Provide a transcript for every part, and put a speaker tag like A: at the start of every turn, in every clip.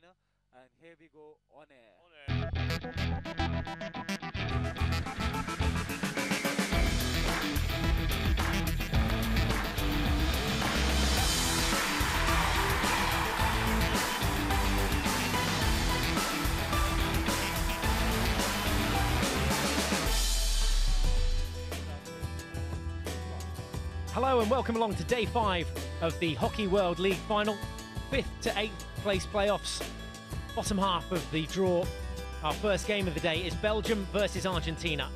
A: Argentina, and here we go on air.
B: Hello and welcome along to day 5 of the Hockey World League final. 5th to 8th place playoffs. Bottom half of the draw. Our first game of the day is Belgium versus Argentina.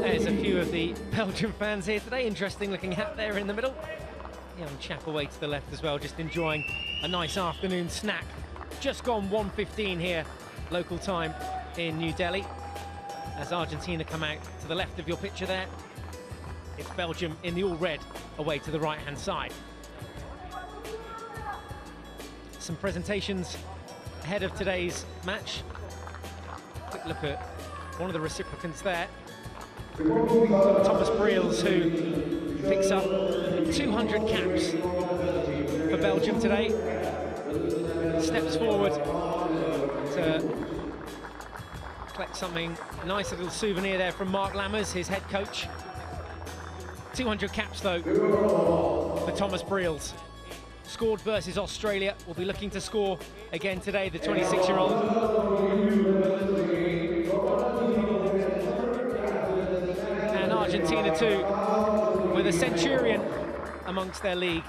B: There's a few of the Belgian fans here today. Interesting looking hat there in the middle. Young chap away to the left as well, just enjoying a nice afternoon snack. Just gone 1:15 here, local time in New Delhi. As Argentina come out to the left of your picture there, it's Belgium in the all red away to the right hand side. Some presentations ahead of today's match. Quick look at one of the recipients there, Thomas Briels, who picks up 200 caps for Belgium today. Steps forward to collect something, a nice little souvenir there from Mark Lammers, his head coach. 200 caps though for Thomas Briels. Scored versus Australia, will be looking to score again today, the 26-year-old. And Argentina too, with a centurion amongst their league.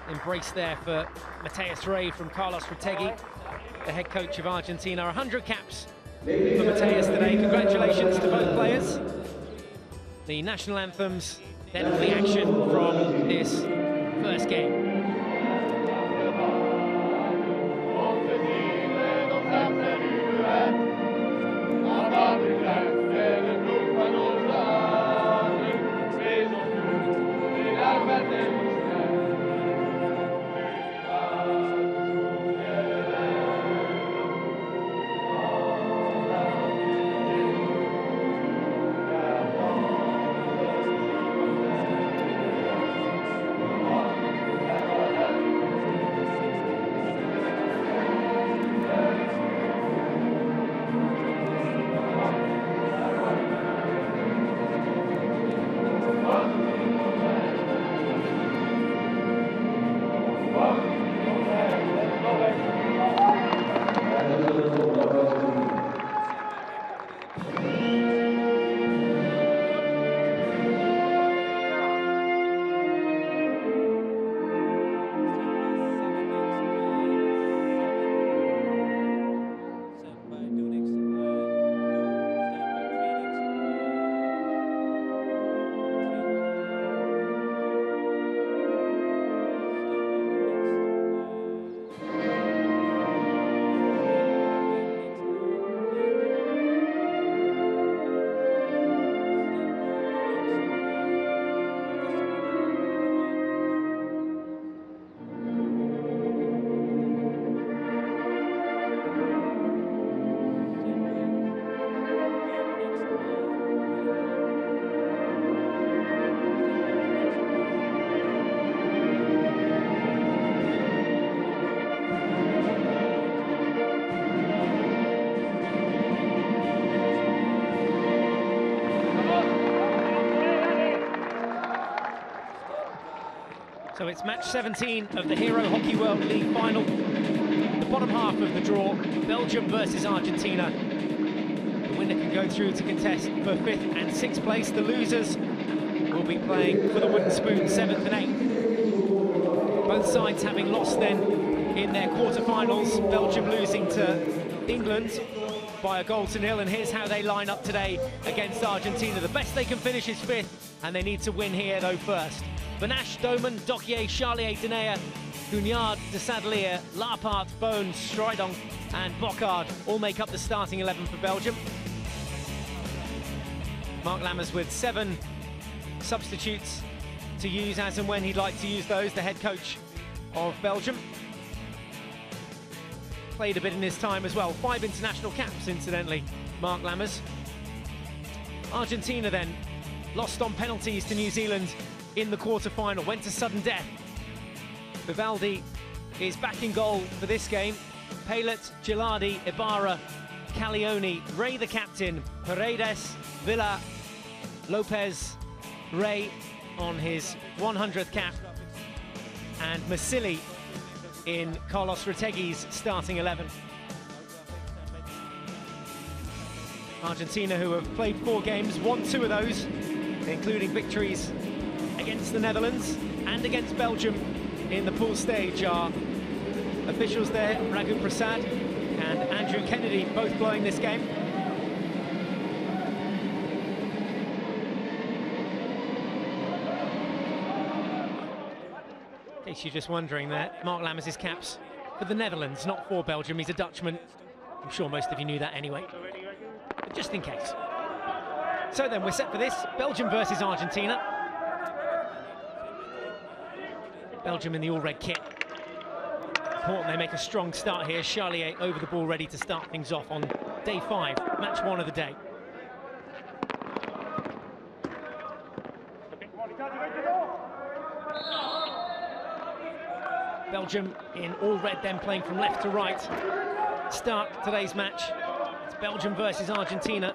B: Embrace there for Mateus Rey from Carlos Retegui, the head coach of Argentina. 100 caps for Mateus today. Congratulations to both players. The national anthems, then all the action from this first game. So it's match 17 of the Hero Hockey World League final. The bottom half of the draw, Belgium versus Argentina. The winner can go through to contest for 5th and 6th place. The losers will be playing for the wooden spoon, 7th and 8th. Both sides having lost then in their quarter-finals. Belgium losing to England by 1-0, and here's how they line up today against Argentina. The best they can finish is 5th, and they need to win here though first. Benash, Doman, Dokier, Charlier, Denea, Hunyard, de Sadelier, Lapart, Bones, Stridong and Bocard all make up the starting 11 for Belgium. Mark Lammers with 7 substitutes to use as and when he'd like to use those, the head coach of Belgium. Played a bit in his time as well. 5 international caps, incidentally, Mark Lammers. Argentina then lost on penalties to New Zealand in the quarter-final, went to sudden death. Vivaldi is back in goal for this game. Palet, Gilardi, Ibarra, Caglioni, Ray the captain, Paredes, Villa, Lopez, Ray on his 100th cap, and Masili in Carlos Retegi's starting 11. Argentina, who have played 4 games, won 2 of those, including victories against the Netherlands and against Belgium in the pool stage, are officials there, Raghu Prasad and Andrew Kennedy, both blowing this game. In case you're just wondering there, Mark Lammers' caps for the Netherlands, not for Belgium. He's a Dutchman. I'm sure most of you knew that anyway, but just in case. So then, we're set for this, Belgium versus Argentina. Belgium in the all-red kit. Important they make a strong start here. Charlier over the ball, ready to start things off on day 5, match 1 of the day. Belgium in all red, then playing from left to right. Start today's match. It's Belgium versus Argentina.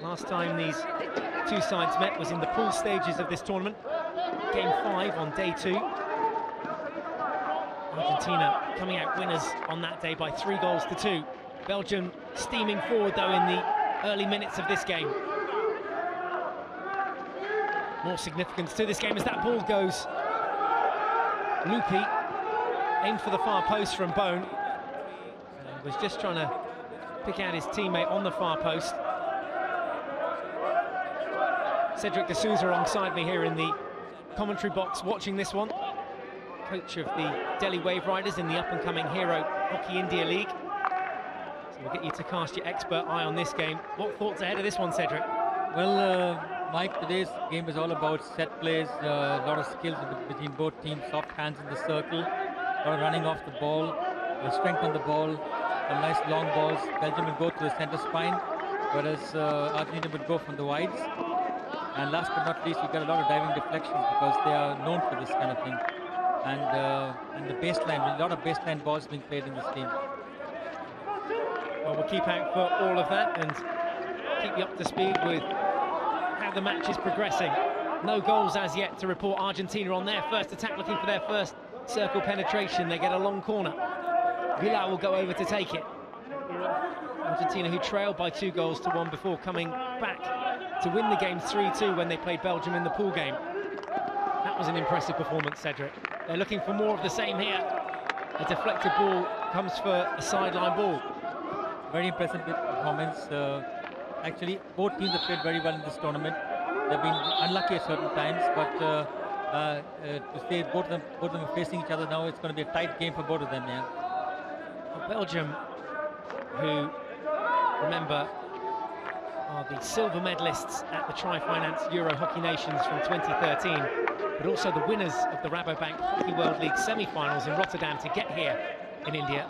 B: Last time these 2 sides met was in the pool stages of this tournament. Game 5 on day 2. Argentina coming out winners on that day by 3 goals to 2. Belgium steaming forward though in the early minutes of this game. More significance to this game as that ball goes. Lupi aimed for the far post from Bone and was just trying to pick out his teammate on the far post. Cedric de Souza alongside me here in the commentary box watching this one. Coach of the Delhi Wave Riders in the up-and-coming Hero Hockey India League. So we'll get you to cast your expert eye on this game. What thoughts ahead of this one, Cedric?
C: Well, Mike, today's game is all about set plays, a lot of skills between both teams, soft hands in the circle, a lot of running off the ball, strength on the ball, some nice long balls. Belgium will go to the center spine, whereas Argentina would go from the wides. And last but not least, we got a lot of diving deflections because they are known for this kind of thing. And the baseline, a lot of baseline balls being played in this team.
B: Well, we'll keep out for all of that and keep you up to speed with how the match is progressing. No goals as yet to report. Argentina on their first attack, looking for their first circle penetration. They get a long corner. Villa will go over to take it. Argentina, who trailed by 2 goals to 1 before coming back to win the game 3-2 when they played Belgium in the pool game. That was an impressive performance, Cedric. They're looking for more of the same here. A deflected ball comes for a sideline ball.
C: Very impressive performance. Actually, both teams have played very well in this tournament. They've been unlucky at certain times, but to say both of them are facing each other now, it's going to be a tight game for both of them. Yeah.
B: Well, Belgium, who, remember, are the silver medalists at the Tri-Finance Euro Hockey Nations from 2013, but also the winners of the Rabobank Hockey World League semi-finals in Rotterdam to get here in India.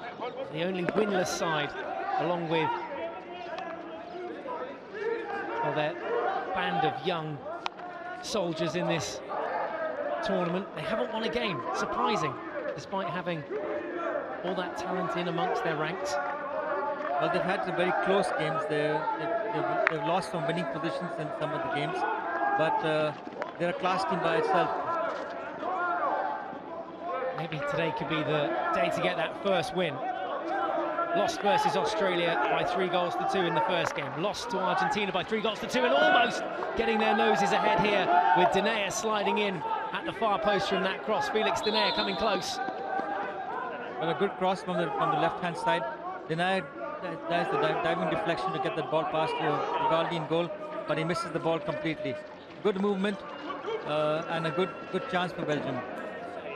B: The only winless side, along with their band of young soldiers in this tournament. They haven't won a game, surprising, despite having all that talent in amongst their ranks.
C: Well, they've had some very close games. They've lost some winning positions in some of the games, but they're a class team by itself.
B: Maybe today could be the day to get that first win. Lost versus Australia by 3 goals to 2 in the first game. Lost to Argentina by 3 goals to 2, and almost getting their noses ahead here with Denea sliding in at the far post from that cross. Felix Denea coming close.
C: Well, a good cross from the left-hand side. Denea does the diving deflection to get that ball past to Vivaldi in goal, but he misses the ball completely. Good movement and a good chance for Belgium.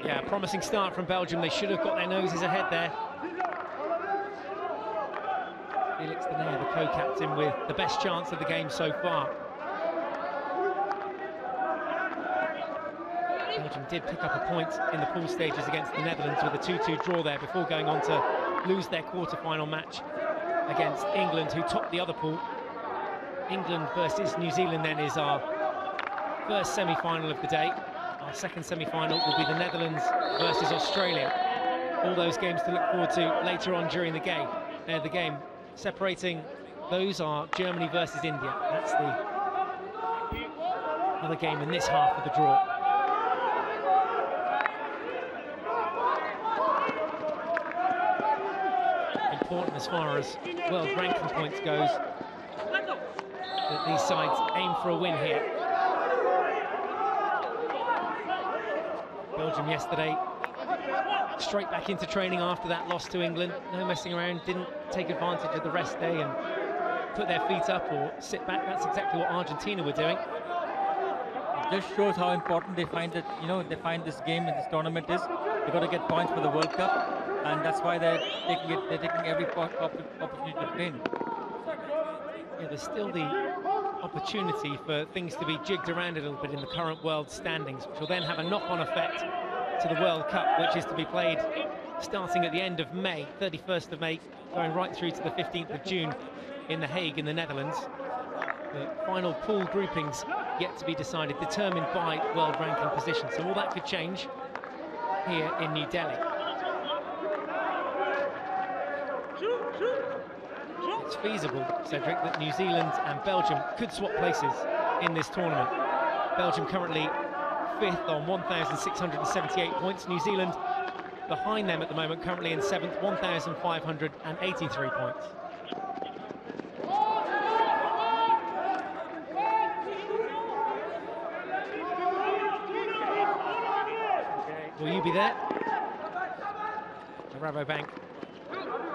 B: Yeah, promising start from Belgium. They should have got their noses ahead there. Felix Denea, the co-captain, with the best chance of the game so far. Belgium did pick up a point in the pool stages against the Netherlands with a 2-2 draw there before going on to lose their quarter-final match against England, who topped the other pool. England versus New Zealand then is our first semi-final of the day. Our second semi-final will be the Netherlands versus Australia. All those games to look forward to later on during the game. The game separating those are Germany versus India. That's the other game in this half of the draw. Important as far as world ranking points goes that these sides aim for a win here. Belgium yesterday straight back into training after that loss to England. No messing around, didn't take advantage of the rest day and put their feet up or sit back. That's exactly what Argentina were doing.
C: It just shows how important they find that, they find this game and this tournament is. They've got to get points for the World Cup, and that's why they're taking every opportunity to win.
B: Yeah, there's still the opportunity for things to be jigged around a little bit in the current world standings, which will then have a knock-on effect to the World Cup, which is to be played starting at the end of May, 31st of May, going right through to the 15th of June in The Hague in the Netherlands. The final pool groupings yet to be decided, determined by world ranking position. So all that could change here in New Delhi. It's feasible, Cedric, that New Zealand and Belgium could swap places in this tournament. Belgium currently 5th on 1,678 points. New Zealand behind them at the moment, currently in 7th, 1,583 points. Will you be there? The Rabobank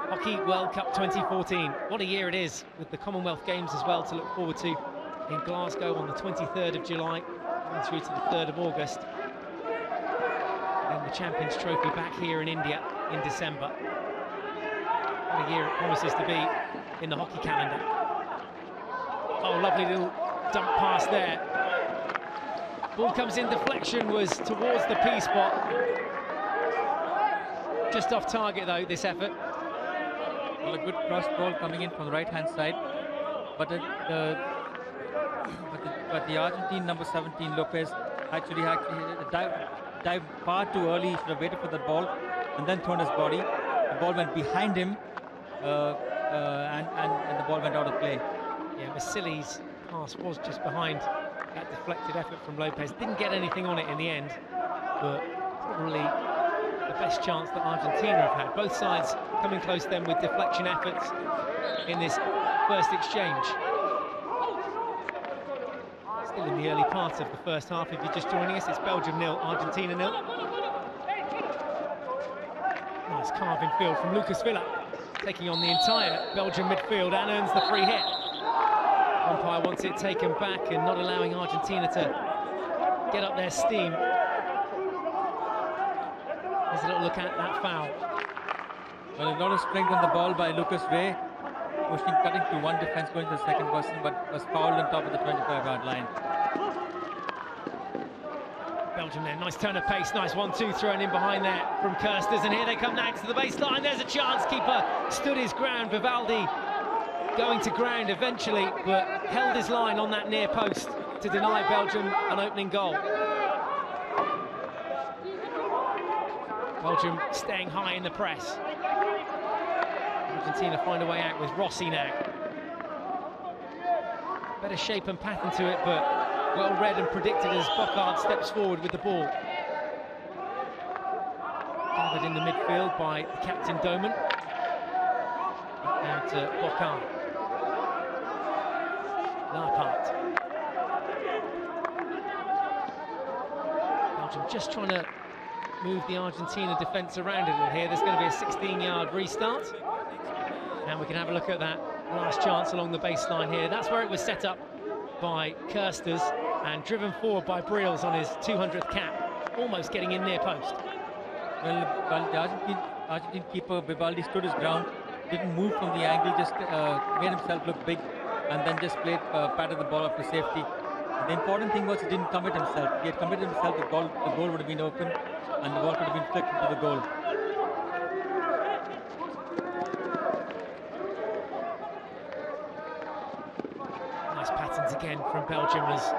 B: Hockey World Cup 2014. What a year it is, with the Commonwealth Games as well to look forward to in Glasgow on the 23rd of July and through to the 3rd of August. And the Champions Trophy back here in India in December. What a year it promises to be in the hockey calendar. Oh, lovely little dump pass there. Ball comes in, deflection was towards the P spot. Just off target though, this effort.
C: Well, a good cross ball coming in from the right-hand side, but the Argentine number 17 Lopez actually dived far too early. He should have waited for the ball and then thrown his body. The ball went behind him, and the ball went out of play.
B: Yeah, Vasili's pass was just behind that deflected effort from Lopez. Didn't get anything on it in the end, but probably the best chance that Argentina have had. Both sides coming close then with deflection efforts in this first exchange. Still in the early part of the first half. If you're just joining us, it's Belgium 0, Argentina 0. Nice carve in field from Lucas Villa, taking on the entire Belgian midfield and earns the free hit. Umpire wants it taken back and not allowing Argentina to get up their steam. There's a little look at that foul.
C: Well, a lot of strength on the ball by Lucas Villa, cutting to one defense, going to the second person, but was fouled on top of the 25-yard line.
B: Belgium there, nice turn of pace, nice 1-2 thrown in behind there from Kirsters, and here they come next to the baseline. There's a chance, keeper stood his ground. Vivaldi going to ground eventually, but held his line on that near post to deny Belgium an opening goal. Belgium staying high in the press. Argentina find a way out with Rossi now. Better shape and pattern to it, but well read and predicted as Bocard steps forward with the ball. Gathered in the midfield by the captain Doman. Now to Bocard. Larpart. Belgium just trying to move the Argentina defence around a little here. There's going to be a 16-yard restart. And we can have a look at that last chance along the baseline here. That's where it was set up by Kirsters and driven forward by Briels on his 200th cap, almost getting in near post.
C: Well, the Argentine keeper Vivaldi stood his ground, didn't move from the angle, just made himself look big, and then just patted the ball up to safety. The important thing was he didn't commit himself. If he had committed himself, the goal would have been open, and the ball could have been flicked into the goal.
B: Nice patterns again from Belgium as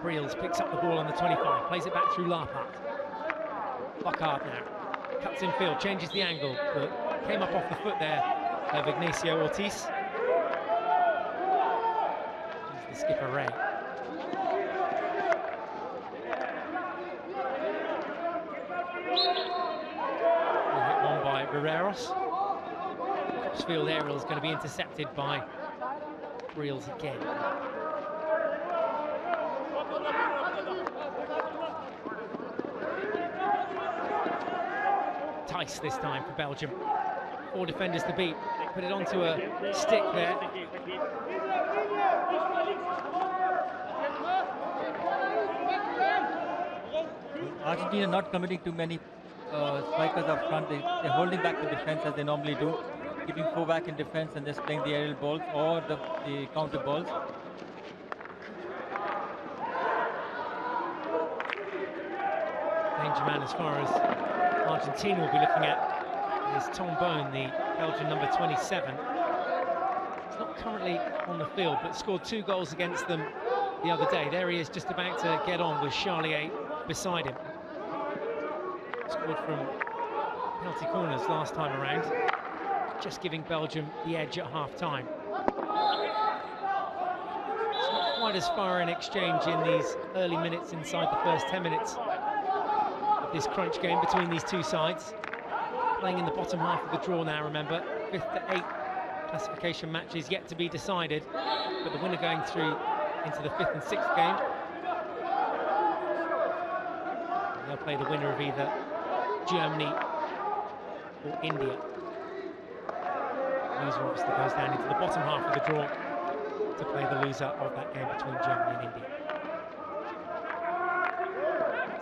B: Briels picks up the ball on the 25, plays it back through Larpart. Lockhart now cuts in field, changes the angle, but came up off the foot there of Ignacio Ortiz. He's the skipper, Ray. Hit one by Barreros. Crossfield aerial is going to be intercepted by Briels again. Tice this time for Belgium. 4 defenders to beat. Put it onto a stick there.
C: Argentina not committing too many strikers up front. They're holding back the defense as they normally do, keeping 4 back in defense and just playing the aerial balls or the counter balls.
B: Danger man as far as Argentina will be looking at is Tom Bone, the Belgian number 27. He's not currently on the field, but scored 2 goals against them the other day. There he is, just about to get on with Charlier beside him. Scored from penalty corners last time around, just giving Belgium the edge at half-time. It's not quite as far in exchange in these early minutes inside the first 10 minutes of this crunch game between these two sides. Playing in the bottom half of the draw now, remember. 5th to 8th classification matches yet to be decided, but the winner going through into the 5th and 6th game. And they'll play the winner of either Germany or India. The loser obviously goes down into the bottom half of the draw to play the loser of that game between Germany and India.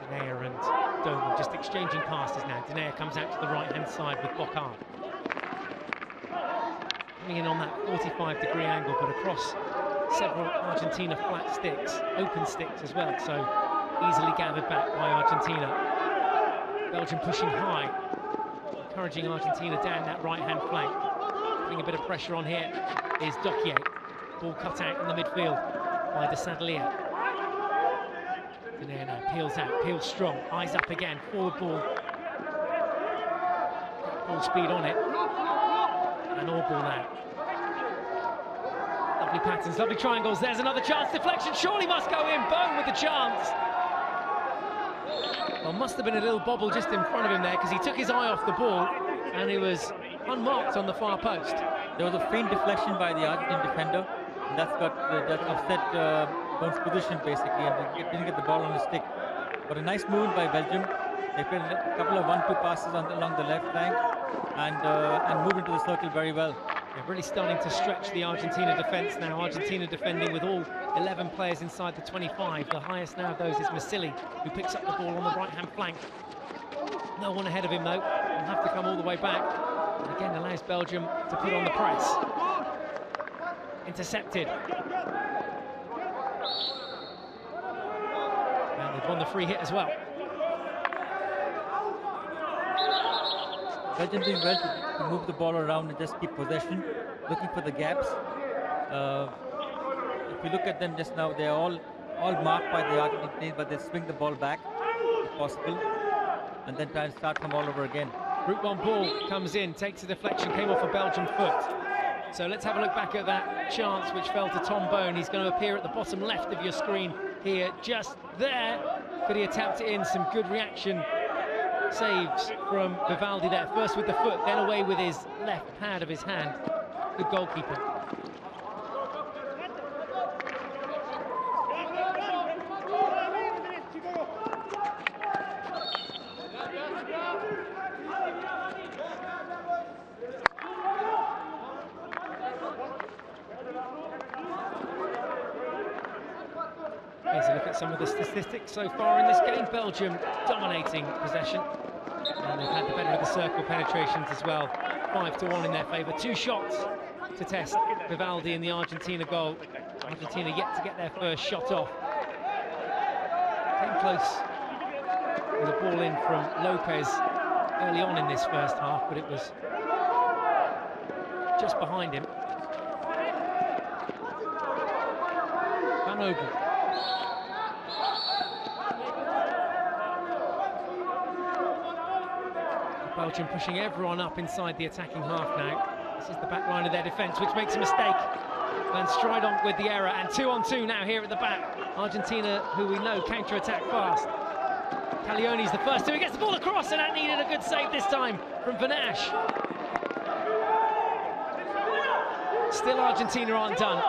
B: Denayer and Doman just exchanging passes now. Denayer comes out to the right-hand side with Bocard. Coming in on that 45-degree angle, but across several Argentina flat sticks, open sticks as well, so easily gathered back by Argentina. Belgium pushing high, encouraging Argentina down that right-hand flank. Putting a bit of pressure on here is Dokier. Ball cut out in the midfield by De Sadelier. Denayer now peels out, peels strong, eyes up again, forward ball. Full speed on it. And all ball now. Lovely patterns, lovely triangles. There's another chance, deflection, surely must go in. Bone with the chance. Well, must have been a little bobble just in front of him there, because he took his eye off the ball and he was unmarked on the far post.
C: There was a faint deflection by the Argentine defender, and that's upset Bone's position basically, and he didn't get the ball on his stick. But a nice movement by Belgium. They played a couple of 1-2 passes along the left flank and moved into the circle very well.
B: They're really starting to stretch the Argentina defence now. Argentina defending with all 11 players inside the 25. The highest now of those is Masili, who picks up the ball on the right-hand flank. No one ahead of him though. He'll have to come all the way back. And again allows Belgium to put on the press. Intercepted. And they've won the free hit as well.
C: Belgium doing well to move the ball around and just keep possession, looking for the gaps. If you look at them just now, they're all marked by the Argentine team, but they swing the ball back if possible, and then try and start from all over again.
B: Route 1 ball comes in, takes a deflection, came off a Belgian foot. So let's have a look back at that chance which fell to Tom Bone. He's going to appear at the bottom left of your screen here, just there. Could he have tapped it in? Some good reaction saves from Vivaldi there. First with the foot, then away with his left pad of his hand. Good goalkeeper. Here's a look at some of the statistics so far in this game. Belgium dominating possession, and they've had the better of the circle penetrations as well. 5-1 in their favour. 2 shots to test Vivaldi in the Argentina goal. Argentina yet to get their first shot off. Came close with a ball in from Lopez early on in this first half, but it was just behind him. Van Ogen. Belgium pushing everyone up inside the attacking half now. This is the back line of their defence, which makes a mistake. Van Strijdonk with the error, and 2-on-2 now here at the back. Argentina, who we know counter-attack fast. Caglioni's the first he gets the ball across, and that needed a good save this time from Van Asch. Still Argentina aren't done.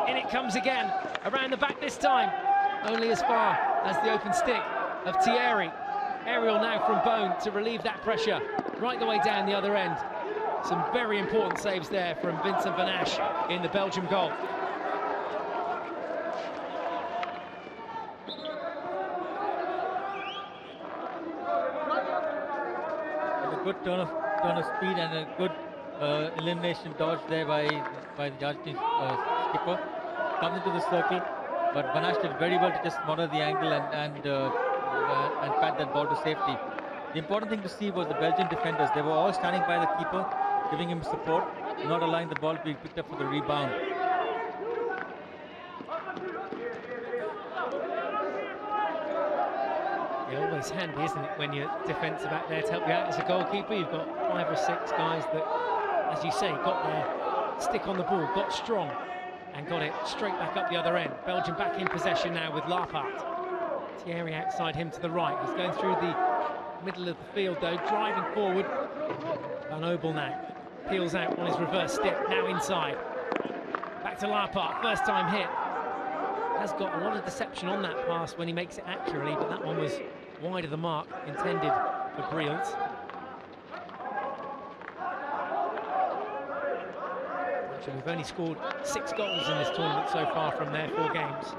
B: In it comes again, around the back this time. Only as far as the open stick of Thierry. Aerial now from Bone to relieve that pressure, right the way down the other end. Some very important saves there from Vincent Van Asch in the Belgium goal.
C: A good turn of speed and a good elimination dodge there by the Argentine skipper. Comes into the circle, but Van Asch did very well to just monitor the angle and pat that ball to safety. The important thing to see was the Belgian defenders. They were all standing by the keeper, giving him support, not allowing the ball to be picked up for the rebound.
B: It's always handy, isn't it, when your defence are back there to help you out as a goalkeeper. You've got 5 or 6 guys that, as you say, got their stick on the ball, got strong, and got it straight back up the other end. Belgium back in possession now with Lappart. Thierry outside him to the right. He's going through the middle of the field though, driving forward. Van Obel now peels out on his reverse step, now inside. Back to Lappart, first time hit. Has got a lot of deception on that pass when he makes it accurately, but that one was wide of the mark, intended for Briels. Actually, we've only scored 6 goals in this tournament so far from their 4 games.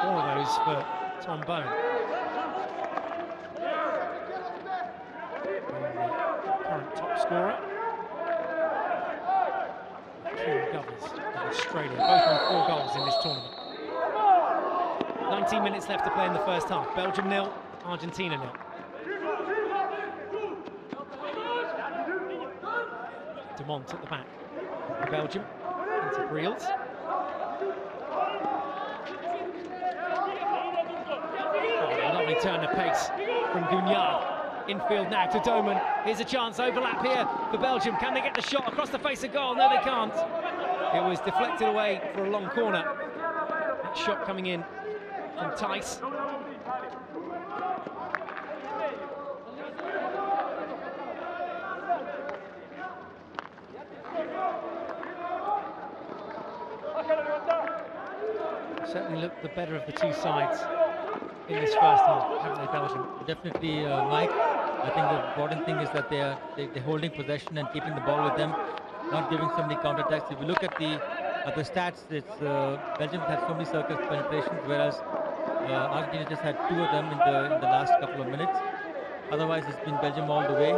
B: 4 of those for Tom Bone. The current top scorer. Kieran Govers of Australia, both on 4 goals in this tournament. 19 minutes left to play in the first half. Belgium 0, Argentina 0. Dumont at the back for Belgium, into Briels. Oh, a lovely turn of pace from Gugnard. Infield now to Doman. Here's a chance, overlap here for Belgium. Can they get the shot across the face of goal? No, they can't. It was deflected away for a long corner. That shot coming in from Thijs. Certainly looked the better of the 2 sides in this first half, haven't they, Belgium?
C: Definitely, Mike. I think the important thing is that they're holding possession and keeping the ball with them, not giving so many counterattacks. If you look at the stats, it's Belgium had so many circus penetrations, whereas Argentina just had 2 of them in the last couple of minutes. Otherwise, it's been Belgium all the way.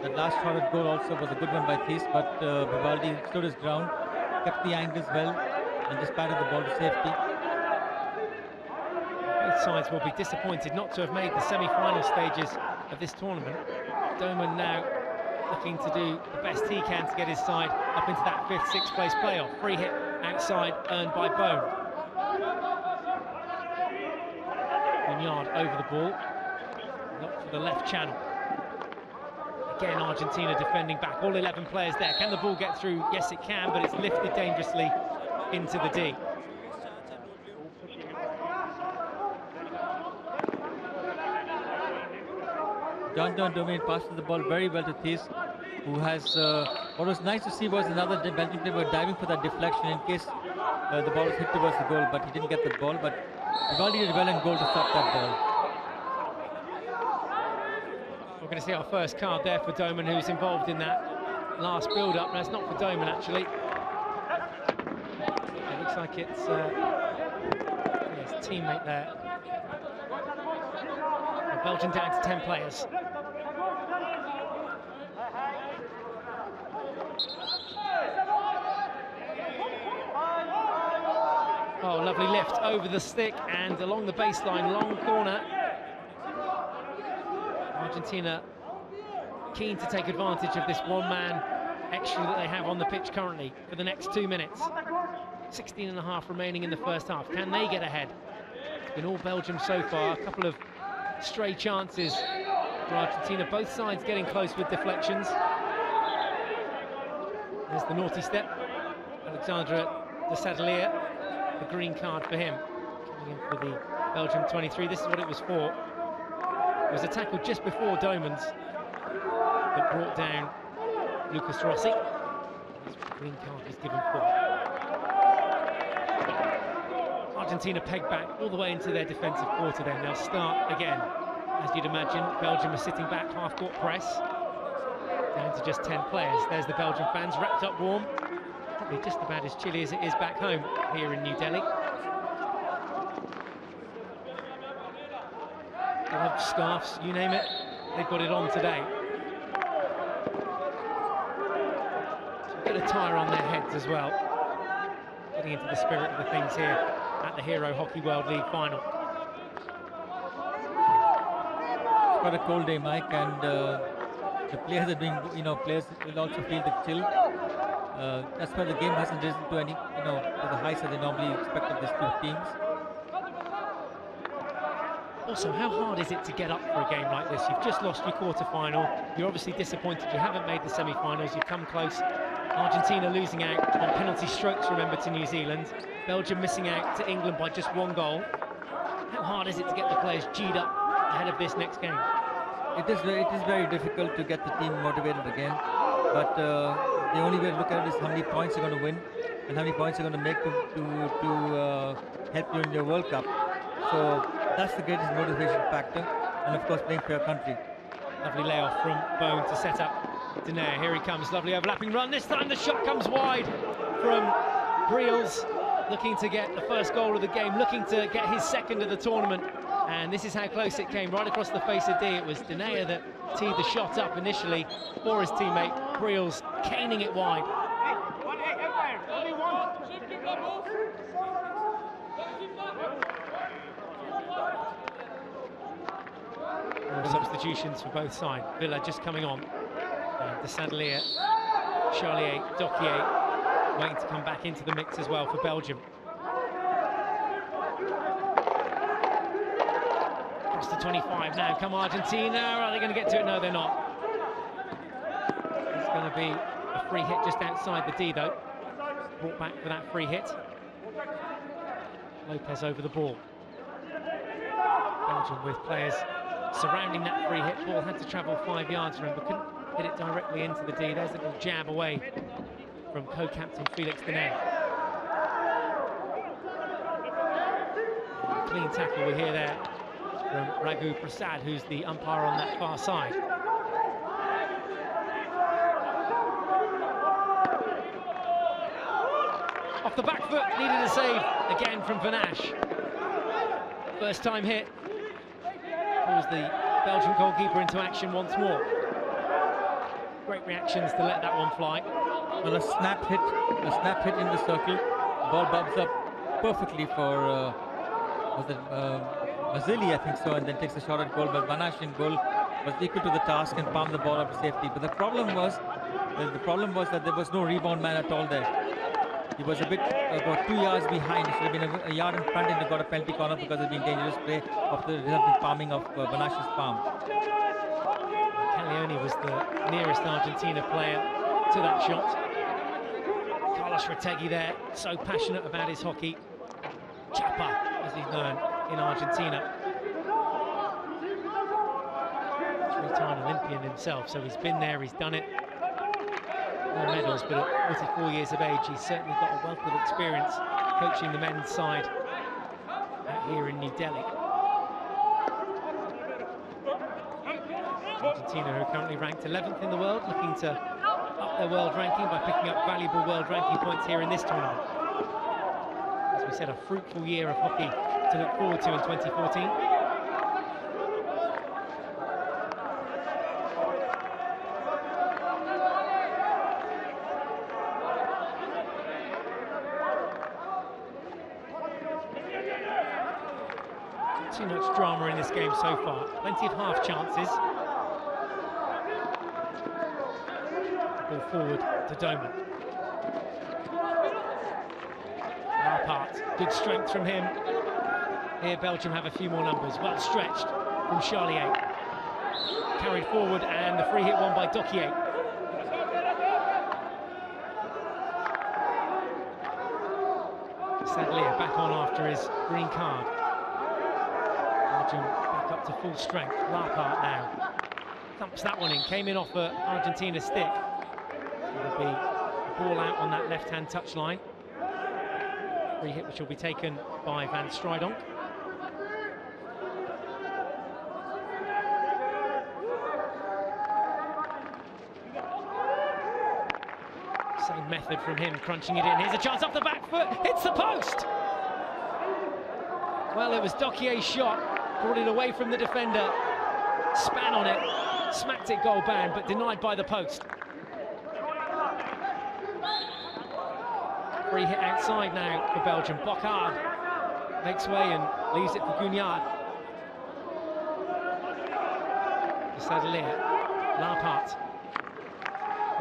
C: That last shot goal also was a good one by Thijs, but Vivaldi stood his ground, kept the angles well, and just patted the ball to safety.
B: Both sides will be disappointed not to have made the semi-final stages of this tournament. Doman now looking to do the best he can to get his side up into that 5th, 6th place playoff. Free hit outside earned by Bone. Gugnard over the ball, not for the left channel. Again, Argentina defending back, all 11 players there. Can the ball get through? Yes, it can, but it's lifted dangerously into the D.
C: John Domain passes the ball very well to Thijs, who has, what was nice to see was another Belgian player diving for that deflection in case the ball was hit towards the goal, but he didn't get the ball, but Vivaldi did well in goal to stop that ball.
B: We're going to see our first card there for Doman, who's involved in that last build-up. No, it's not for Doman, actually. It looks like it's his teammate there. Belgium down to 10 players. Oh, lovely lift over the stick and along the baseline, long corner. Argentina keen to take advantage of this 1-man extra that they have on the pitch currently for the next 2 minutes. 16.5 remaining in the first half. Can they get ahead? It's been all Belgium so far. A couple of stray chances for Argentina. Both sides getting close with deflections. There's the naughty step. Alexandre de Sadelier, the green card for him. Coming in for the Belgium 23. This is what it was for. It was a tackle just before Domans that brought down Lucas Rossi. That's what the green card is given for. Argentina pegged back all the way into their defensive quarter then. They'll start again. As you'd imagine, Belgium are sitting back, half-court press. Down to just 10 players. There's the Belgian fans, wrapped up warm. Probably just about as chilly as it is back home here in New Delhi. Gloves, scarves, you name it, they've got it on today. So a bit of tire on their heads as well. Getting into the spirit of the things here at the Hero Hockey World League final.
C: It's quite a cold day, Mike, and the players are doing, players will also feel the chill. That's why the game hasn't risen to any, to the heights that they normally expect of these two teams.
B: Also, how hard is it to get up for a game like this? You've just lost your quarter-final. You're obviously disappointed you haven't made the semi-finals. You've come close. Argentina losing out on penalty strokes, remember, to New Zealand. Belgium missing out to England by just 1 goal. How hard is it to get the players G'd up ahead of this next game?
C: It is very difficult to get the team motivated again. But the only way to look at it is how many points you're going to win and how many points you're going to make to help you in your World Cup. So that's the greatest motivation factor, and of course playing for your country.
B: Lovely layoff from Bone to set up Denayer. Here he comes, lovely overlapping run. This time the shot comes wide from Briels, looking to get the first goal of the game, looking to get his second of the tournament. And this is how close it came, right across the face of D. It was Denayer that teed the shot up initially for his teammate Briels, caning it wide. Substitutions for both sides. Villa just coming on. De Sadelier, Charlier, Dokier waiting to come back into the mix as well for Belgium. Across the 25 now. Come Argentina. Are they going to get to it? No, they're not. It's going to be a free hit just outside the D, though. Brought back for that free hit. Lopez over the ball. Belgium with players surrounding that free hit. Ball had to travel 5 yards, remember, couldn't hit it directly into the D. There's a little jab away from co-captain Felix Denayer. Clean tackle we hear there from Raghu Prasad, who's the umpire on that far side. Off the back foot, needed a save again from Vanash. First time hit. Pulls the Belgian goalkeeper into action once more. Great reactions to let that one fly.
C: Well, a snap hit in the circle. Ball bobs up perfectly for Mazzilli, I think so, and then takes a shot at goal. But Vanash in goal was equal to the task and palmed the ball up to safety. But the problem was that there was no rebound man at all there. He was a bit about 2 yards behind. It should have been a yard in front, and they got a penalty corner because of the dangerous play of the resulting palming of Vanash's palm.
B: Caglioni was the nearest Argentina player to that shot. Carlos Retegui there, so passionate about his hockey. Chapa, as he's known in Argentina. Three-time Olympian himself, so he's been there, he's done it. No medals, but at 44 years of age, he's certainly got a wealth of experience coaching the men's side out here in New Delhi. Argentina, who are currently ranked 11th in the world, looking to up their world ranking by picking up valuable world ranking points here in this tournament. As we said, a fruitful year of hockey to look forward to in 2014. Too much drama in this game so far. Plenty of half chances. Ball forward to Doman. Larpart, good strength from him. Here Belgium have a few more numbers. Well stretched from Charlier. carried forward, and the free hit won by Dokier. Sadlia back on after his green card. Belgium back up to full strength. Lapart now thumps that one in, came in off Argentina's stick. It'll be a ball out on that left-hand touchline. Free hit which will be taken by Van Strijdonk. Same method from him, crunching it in. Here's a chance off the back foot, hits the post! Well, it was Dokier's shot, brought it away from the defender, span on it, smacked it goal band, but denied by the post. Free hit outside now for Belgium. Bocard makes way and leaves it for Gugnard. Sadalier, Lapart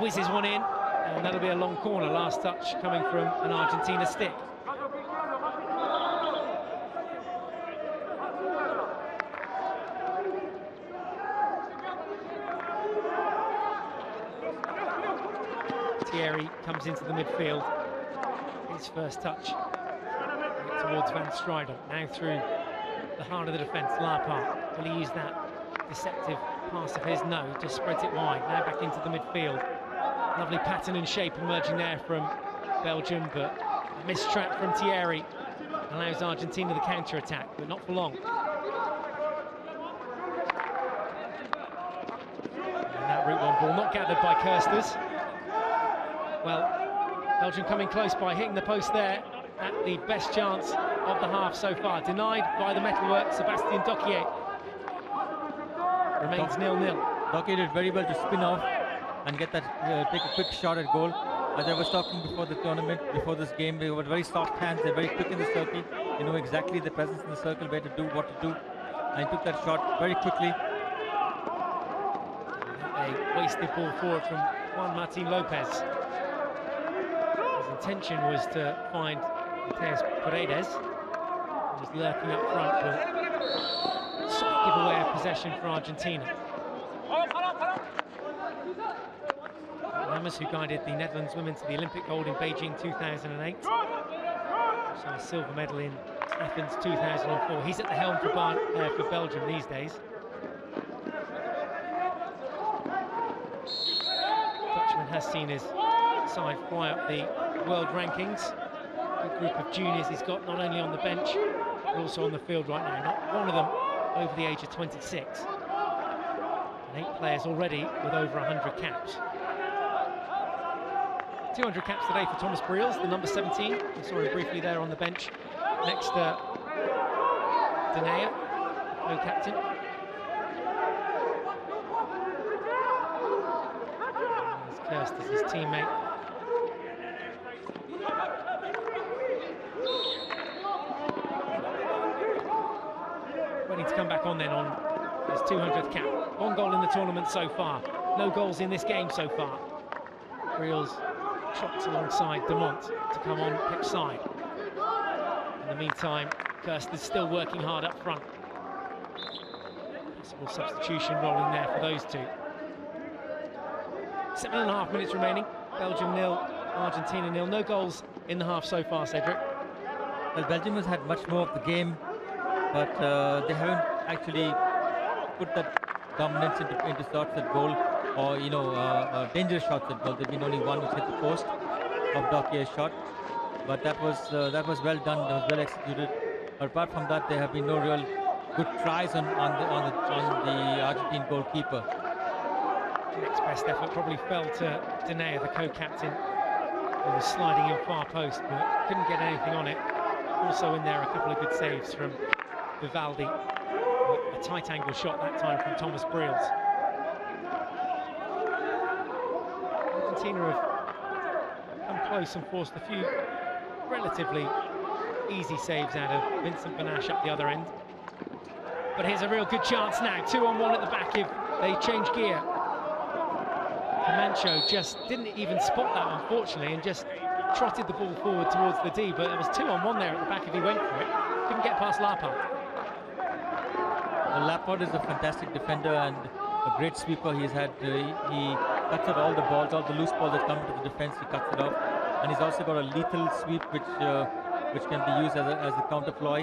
B: whizzes one in, and that'll be a long corner. Last touch coming from an Argentina stick. Thierry comes into the midfield. His first touch towards Van Strijdonk. Now through the heart of the defence. Lapart, will he use that deceptive pass of his? No, just spreads it wide. Now back into the midfield. Lovely pattern and shape emerging there from Belgium, but a missed trap from Thierry allows Argentina the counter-attack, but not for long. And that route one ball not gathered by Kirsters. Well, Belgium coming close by hitting the post there at the best chance of the half so far. Denied by the metalwork, Sebastian Dokier. Remains 0-0.
C: Dokier did very well to spin off and get that, take a quick shot at goal. As I was talking before the tournament, before this game, they were very soft hands, they're very quick in the circle. They know exactly the presence in the circle, where to do, what to do. And he took that shot very quickly.
B: A wasted ball forward from Juan Martin Lopez. His intention was to find Mateus Paredes, who was lurking up front, but soft giveaway of possession for Argentina. Lammers, who guided the Netherlands women to the Olympic gold in Beijing 2008. Also a silver medal in Athens 2004. He's at the helm for Belgium these days. Dutchman has seen his side fly up the world rankings. Good group of juniors he's got, not only on the bench, but also on the field right now. Not one of them over the age of 26. And 8 players already with over 100 caps. 200 caps today for Thomas Briels, the number 17. We saw him briefly there on the bench next to Denea, co-captain. There's Kirst as his teammate. Waiting to come back on then on his 200th cap. 1 goal in the tournament so far. No goals in this game so far. Briels trots alongside Demont to come on pitch side. In the meantime, Kirst is still working hard up front. Possible substitution rolling there for those two. 7.5 minutes remaining. Belgium 0, Argentina 0. No goals in the half so far, Cedric.
C: Well, Belgium has had much more of the game, but they haven't actually put that dominance into shots at goal, or dangerous shots at goal. There's been only one which hit the post of Dokier's shot, but that was well done. That was well executed. But apart from that, there have been no real good tries on the Argentine goalkeeper.
B: Next best effort probably fell to Denea, the co-captain, who was sliding in far post but couldn't get anything on it. Also in there a couple of good saves from Vivaldi. A tight angle shot that time from Thomas Briels. Argentina have come close and forced a few relatively easy saves out of Vincent Benash up the other end. But here's a real good chance now. 2-on-1 at the back if they change gear. Camacho just didn't even spot that, unfortunately, and just trotted the ball forward towards the D, but there was 2-on-1 there at the back if he went for it. Couldn't get past Lapart.
C: Well, Lapart is a fantastic defender, and a great sweeper. He cuts out all the balls, all the loose balls that come into the defense. He cuts it off, and he's also got a lethal sweep which can be used as a counter ploy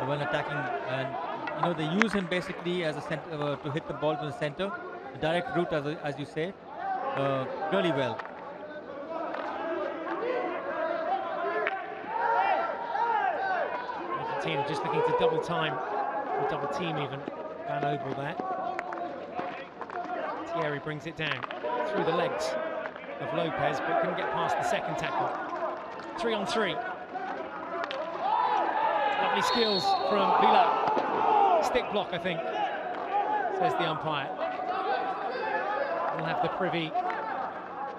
C: when attacking. And you know, they use him basically as a center to hit the ball to the center, the direct route, as you say, really well.
B: Argentina just looking to double time, or double team even, Van Obel there. Thierry brings it down through the legs of Lopez, but couldn't get past the second tackle. 3 on 3. Lovely skills from Villa. Stick block, I think, says the umpire. We'll have the privy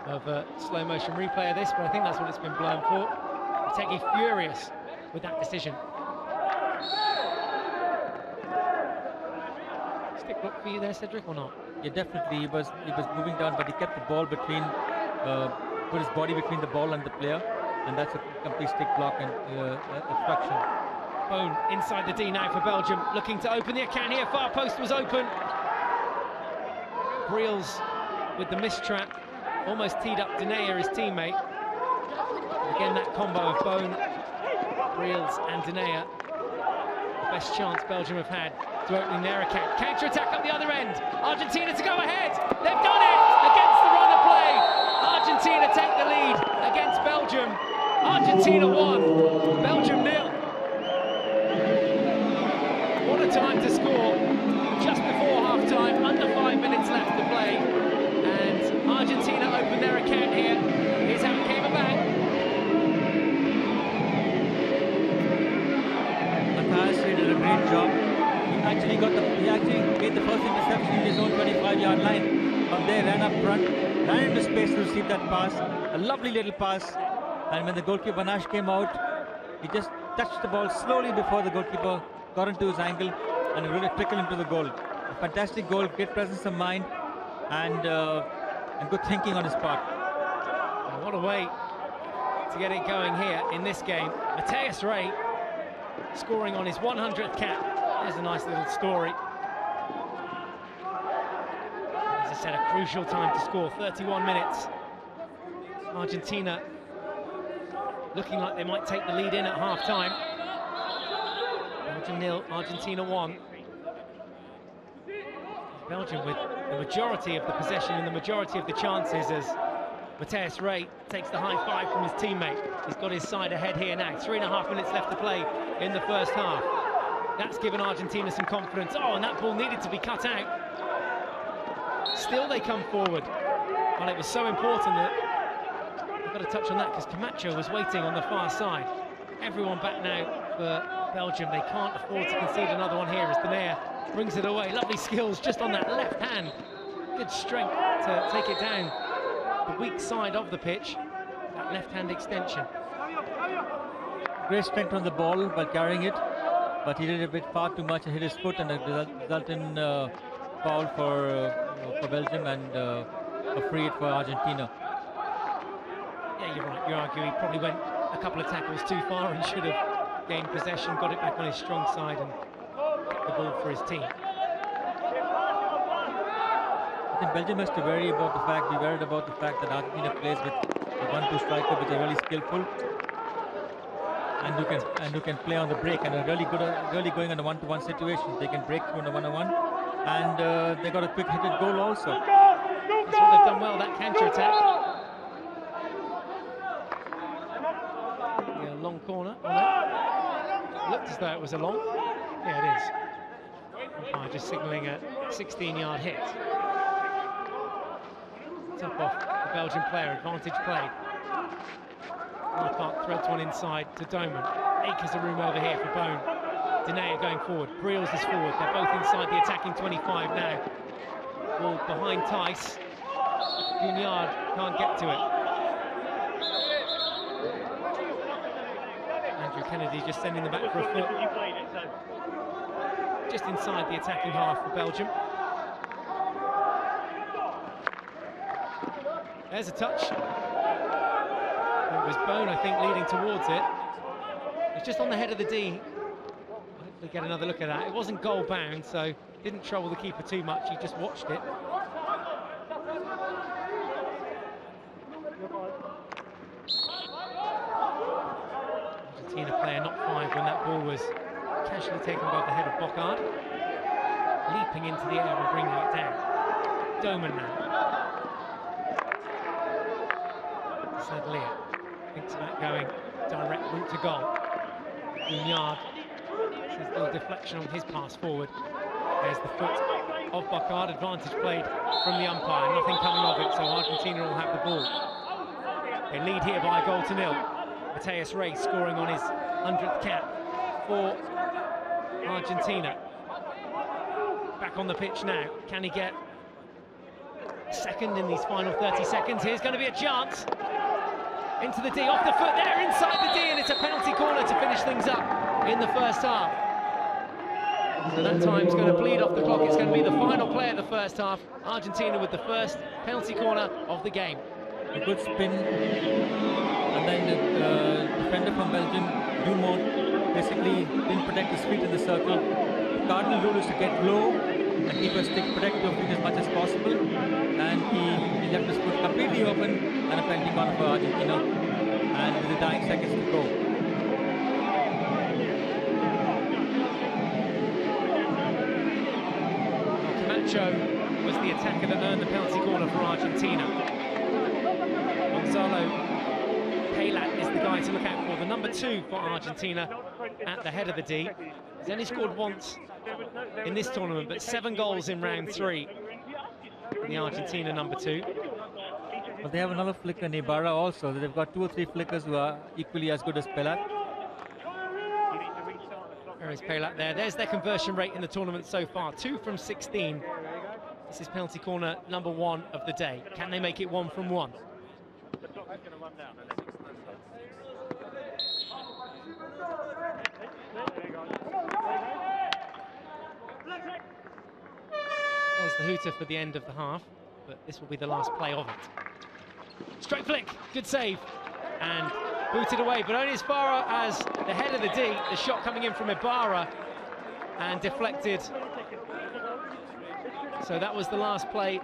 B: of a slow motion replay of this, but I think that's what it's been blown for. Otegi furious with that decision. Stick block for you there, Cedric, or not?
C: Yeah, definitely. He was moving down, but he kept the ball between, put his body between the ball and the player, and that's a complete stick block and obstruction.
B: Bone inside the D now for Belgium, looking to open the account here. Far post was open. Briels with the mistrap, almost teed up Denea, his teammate. Again, that combo of Bone, Briels and Denea, the best chance Belgium have had to opening their account. Counter-attack up the other end. Argentina to go ahead. They've done it against the run of play. Argentina take the lead against Belgium. Argentina 1, Belgium 0. What a time to score. Just before half-time, under 5 minutes left to play. And Argentina opened their account here. Here's how it came about.
C: Matthias did a great job. He actually made the first interception in his own 25-yard line. From there, ran up front, ran into space to receive that pass. A lovely little pass. And when the goalkeeper Banash came out, he just touched the ball slowly before the goalkeeper got into his angle and really trickled into the goal. A fantastic goal, great presence of mind, and good thinking on his part.
B: What a way to get it going here in this game. Matthias Ray scoring on his 100th cap. There's a nice little story. As I said, a crucial time to score, 31 minutes. Argentina looking like they might take the lead in at half-time. Belgium 0, Argentina 1. Belgium with the majority of the possession and the majority of the chances as Matthias Ray takes the high five from his teammate. He's got his side ahead here now. 3.5 minutes left to play in the first half. That's given Argentina some confidence. Oh, and that ball needed to be cut out. Still they come forward. Well, it was so important that I've got to touch on that because Camacho was waiting on the far side. Everyone back now for Belgium. They can't afford to concede another one here as Denea brings it away. Lovely skills just on that left hand. Good strength to take it down the weak side of the pitch. That left hand extension.
C: Great strength on the ball while carrying it, but he did a bit far too much and hit his foot, and it resulted in foul for Belgium and a free hit for Argentina.
B: Yeah, you're right. You argue he probably went a couple of tackles too far and should have gained possession, got it back on his strong side and kept the ball for his team.
C: I think Belgium has to be worried about the fact that Argentina plays with a 1-2 striker which are really skillful and who can play on the break and are really going on a 1-to-1 situation. They can break through on a 1-on-1, and they got a quick headed goal also.
B: That's what they've done well, that counter attack. Yeah, long corner on it. Looked as though it was a long. Yeah, it is. Umpire just signalling a 16-yard hit. Top off the Belgian player, advantage played. Park threads one inside to Doman. Acres of room over here for Bone. Denea going forward, Briels is forward. They're both inside the attacking 25 now. Ball behind Tice. Guignard can't get to it. Andrew Kennedy just sending them back for a foot. Just inside the attacking half for Belgium. There's a touch. It was Bone, I think, leading towards it. It's just on the head of the D. We'll get another look at that. It wasn't goal bound, so didn't trouble the keeper too much. He just watched it. Argentina player not 5 when that ball was casually taken above the head of Bocard. Leaping into the air and bringing it down. Doman now. Sadlier thinks about going direct route to goal. Bunyard sees a little deflection on his pass forward. There's the foot of Bocard. Advantage played from the umpire. Nothing coming of it, so Argentina will have the ball. They lead here by a goal to nil. Mateus Rey scoring on his 100th cap for Argentina. Back on the pitch now. Can he get second in these final 30 seconds? Here's going to be a chance. Into the D, off the foot there, inside the D, and it's a penalty corner to finish things up in the first half. So that time's going to bleed off the clock. It's going to be the final play of the first half. Argentina with the first penalty corner of the game.
C: A good spin, and then the defender from Belgium, Dumont, basically didn't protect his feet in the circle. The cardinal rule is to get low and keep your stick, protect your feet as much as possible. And he left his foot completely open, and a penalty corner for Argentina. And with the dying seconds to go.
B: Camacho was the attacker that earned the penalty corner for Argentina. Gonzalo Paylat is the guy to look out for, the number 2 for Argentina at the head of the D. He's only scored once in this tournament, but 7 goals in round 3. The Argentina number 2.
C: But they have another flicker, Ibarra, also. They've got 2 or 3 flickers who are equally as good as Paylat.
B: There is Paylat there. There's their conversion rate in the tournament so far, 2 from 16. This is penalty corner number 1 of the day. Can they make it 1 from 1? There's the hooter for the end of the half, but this will be the last play of it. Straight flick, good save, and booted away, but only as far as the head of the D. The shot coming in from Ibarra and deflected. So that was the last play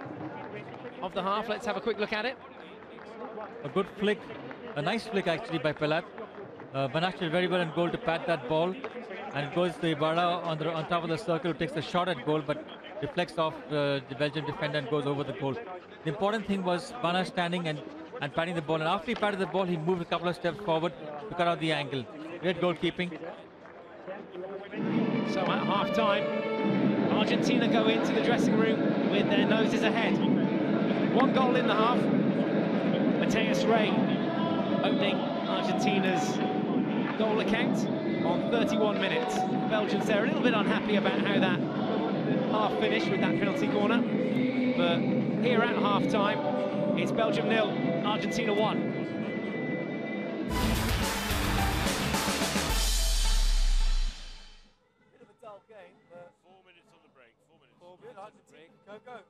B: of the half. Let's have a quick look at it.
C: A good flick, a nice flick actually by Paylat. Banash did very well in goal to pat that ball, and it goes to Ibarra on top of the circle, takes a shot at goal, but deflects off the Belgian defender and goes over the goal. The important thing was Banash standing and patting the ball, and after he patted the ball, he moved a couple of steps forward to cut out the angle. Great goalkeeping.
B: So at half-time, Argentina go into the dressing room with their noses ahead. 1 goal in the half. Mateus Rey opening Argentina's goal account on 31 minutes. Belgians there a little bit unhappy about how that half finished with that penalty corner. But here at half-time, it's Belgium 0, Argentina 1.
A: Bit of a dull game, but 4 minutes on the break. 4 minutes. 4 minutes. Argentina, go.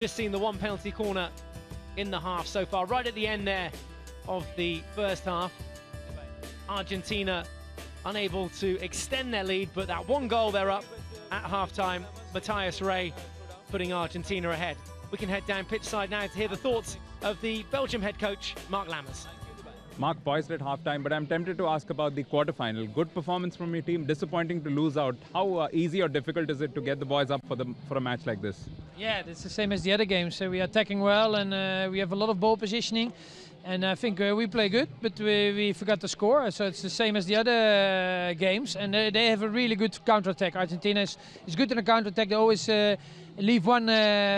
B: Just seen the one penalty corner in the half so far, right at the end there of the first half. Argentina unable to extend their lead, but that one goal they're up at half-time. Matthias Ray putting Argentina ahead. We can head down pitch side now to hear the thoughts of the Belgium head coach, Mark Lammers.
D: Mark poised at half-time, but I'm tempted to ask about the quarterfinal. Good performance from your team, disappointing to lose out. How easy or difficult is it to get the boys up for a match like this?
E: Yeah, it's the same as the other games. So we are attacking well, and we have a lot of ball positioning. And I think we play good, but we forgot to score. So it's the same as the other games. And they have a really good counter-attack. Argentina is good in the counter-attack. They always leave one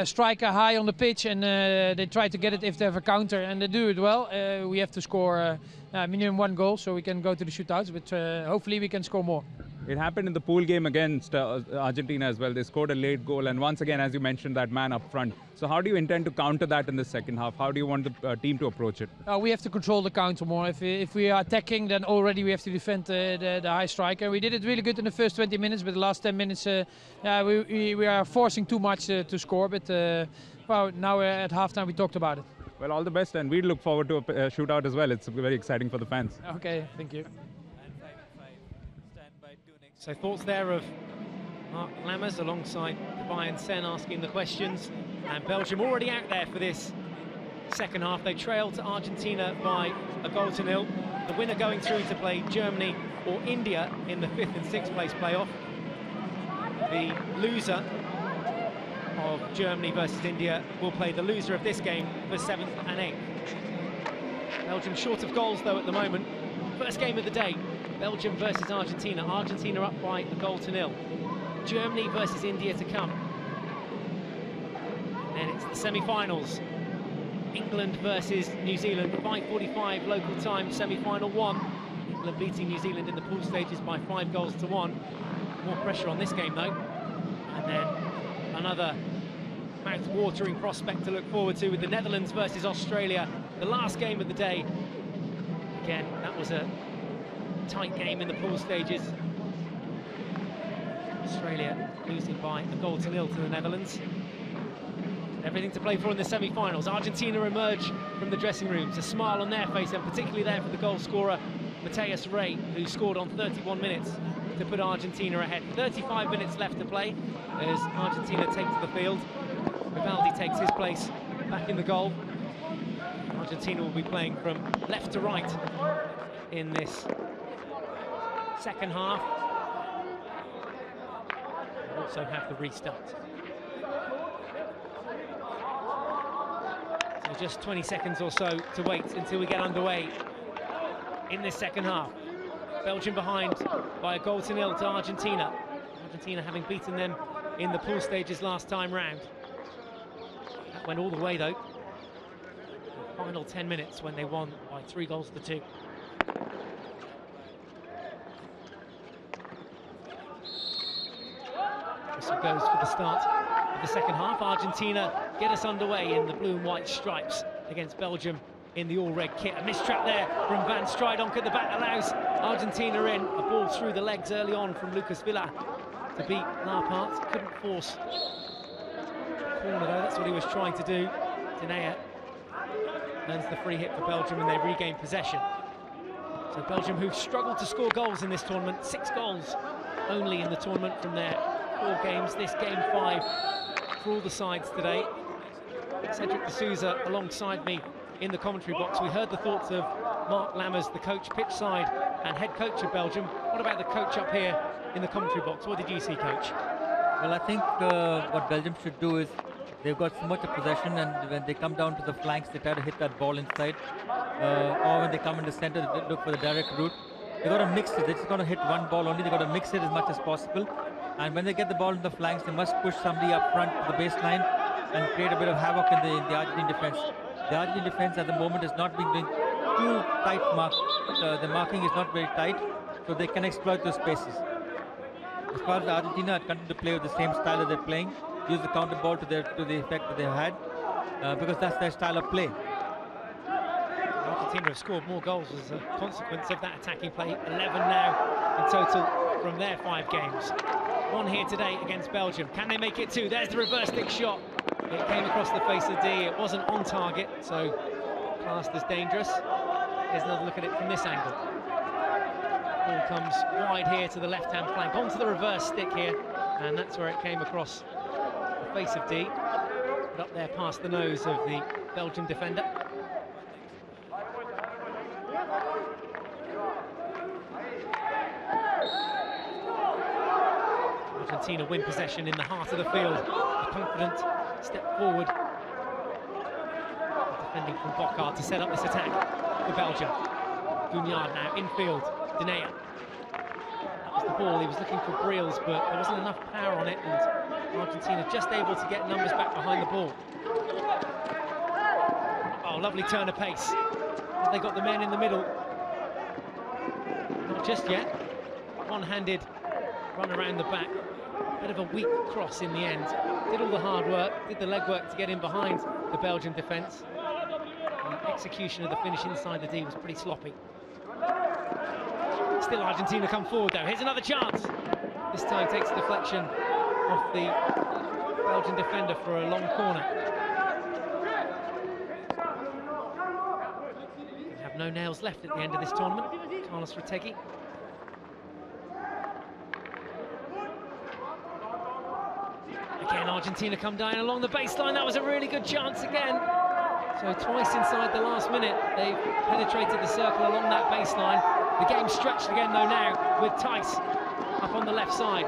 E: striker high on the pitch, and they try to get it if they have a counter, and they do it well. We have to score minimum one goal so we can go to the shootouts, but hopefully we can score more.
D: It happened in the pool game against Argentina as well. They scored a late goal, and once again, as you mentioned, that man up front. So how do you intend to counter that in the second half? How do you want the team to approach it?
E: We have to control the counter more. If we are attacking, then already we have to defend the high striker. We did it really good in the first 20 minutes, but the last 10 minutes we are forcing too much to score. But well, now at halftime we talked about it.
D: Well, all the best, and we look forward to a shootout as well. It's very exciting for the fans.
E: Okay, thank you.
B: So thoughts there of Mark Lammers alongside Tobias Sen asking the questions. And Belgium already out there for this second half. They trail to Argentina by a 0-0. The winner going through to play Germany or India in the 5th and 6th place playoff. The loser of Germany versus India will play the loser of this game for 7th and 8th. Belgium short of goals though at the moment. First game of the day. Belgium versus Argentina. Argentina up by a 0-0. Germany versus India to come. And it's the semi-finals. England versus New Zealand. 5:45 local time, semi-final 1. England beating New Zealand in the pool stages by 5-1. More pressure on this game though. And then another mouth-watering prospect to look forward to with the Netherlands versus Australia. The last game of the day. Again, that was a tight game in the pool stages. Australia losing by a 0-0 to the Netherlands. Everything to play for in the semi-finals. Argentina emerge from the dressing rooms, a smile on their face, and particularly there for the goal scorer, Matthias Ray, who scored on 31 minutes to put Argentina ahead. 35 minutes left to play as Argentina take to the field. Vivaldi takes his place back in the goal. Argentina will be playing from left to right in this second half. We'll also have the restart. So just 20 seconds or so to wait until we get underway in this second half. Belgium behind by a 0-0 to Argentina. Argentina having beaten them in the pool stages last time round. That went all the way though. The final 10 minutes when they won by 3-2. Whistle goes for the start of the second half. Argentina get us underway in the blue and white stripes against Belgium in the all-red kit. A mistrap there from Van Strijdonk at the back allows Argentina in. A ball through the legs early on from Lucas Villa to beat Lampart. Couldn't force the corner though, that's what he was trying to do. Denea earns the free hit for Belgium and they regain possession. So Belgium, who've struggled to score goals in this tournament, 6 goals only in the tournament from their 4 games. This game 5 for all the sides today. Cedric de Souza alongside me in the commentary box. We heard the thoughts of Mark Lammers, the coach pitch side and head coach of Belgium. What about the coach up here in the commentary box? What did you see, coach?
C: Well, I think what Belgium should do is they've got so much of possession, and when they come down to the flanks, they try to hit that ball inside. Or when they come in the center, they look for the direct route. They've got to mix it. They're just going to hit one ball only. They've got to mix it as much as possible. And when they get the ball in the flanks, they must push somebody up front to the baseline and create a bit of havoc in the Argentine defense. The Argentine defense at the moment is not being doing too tight mark. The marking is not very tight, so they can exploit those spaces. As far as Argentina continue to play with the same style that they're playing, use the counter ball to the effect that they had, because that's their style of play.
B: Argentina have scored more goals as a consequence of that attacking play. 11 now in total from their 5 games. 1 here today against Belgium. Can they make it 2? There's the reverse stick shot It came across the face of D. It wasn't on target, so classed as dangerous. Here's another look at it from this angle. Ball comes wide here to the left-hand flank, onto the reverse stick here, and that's where it came across the face of D. But up there past the nose of the Belgian defender. Argentina win possession in the heart of the field. A confident step forward. Defending from Bocard to set up this attack for Belgium. Guignard now infield. Dinea. That was the ball. He was looking for Briels, but there wasn't enough power on it, and Argentina just able to get numbers back behind the ball. Oh, lovely turn of pace. They got the men in the middle. Not just yet. One-handed run around the back. Bit of a weak cross in the end. Did all the hard work, did the legwork to get in behind the Belgian defence. The execution of the finish inside the D was pretty sloppy. Still Argentina come forward though. Here's another chance. This time takes a deflection off the Belgian defender for a long corner. We have no nails left at the end of this tournament. Carlos Retegui. Again, Argentina come down along the baseline. That was a really good chance again. So twice inside the last minute, they've penetrated the circle along that baseline. The game's stretched again though now, with Tice up on the left side.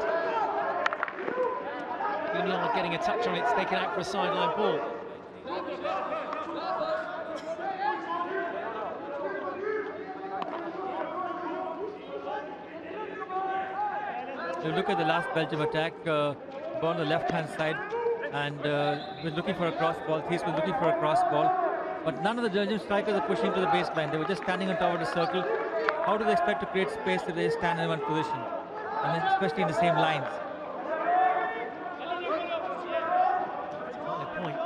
B: Guignard getting a touch on it, it's taken out for a sideline ball.
C: So look at the last Belgium attack. On the left-hand side, and we're looking for a cross ball. Thies was looking for a cross ball, but none of the Belgian strikers are pushing to the baseline. They were just standing on top of the circle. How do they expect to create space if they stand in one position, and especially in the same lines?
B: That's a point.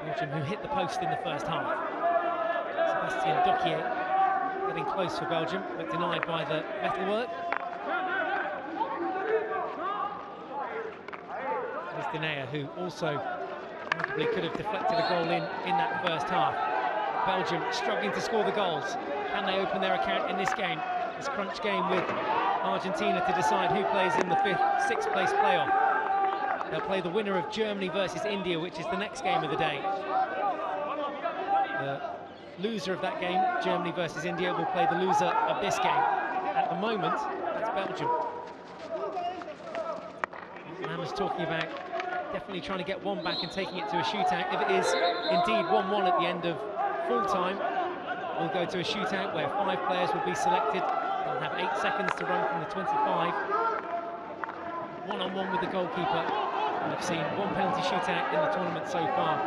B: Belgium, who hit the post in the first half. Sebastian Docquier getting close for Belgium, but denied by the metalwork. Dinea, who also probably could have deflected a goal in that first half. Belgium struggling to score the goals. Can they open their account in this game? This crunch game with Argentina to decide who plays in the 5th, 6th place playoff. They'll play the winner of Germany versus India, which is the next game of the day. The loser of that game, Germany versus India, will play the loser of this game. At the moment, that's Belgium. Man was talking about definitely trying to get one back and taking it to a shootout. If it is indeed 1-1 at the end of full time, we'll go to a shootout where 5 players will be selected. They'll have 8 seconds to run from the 25. One-on-one with the goalkeeper. We've seen one penalty shootout in the tournament so far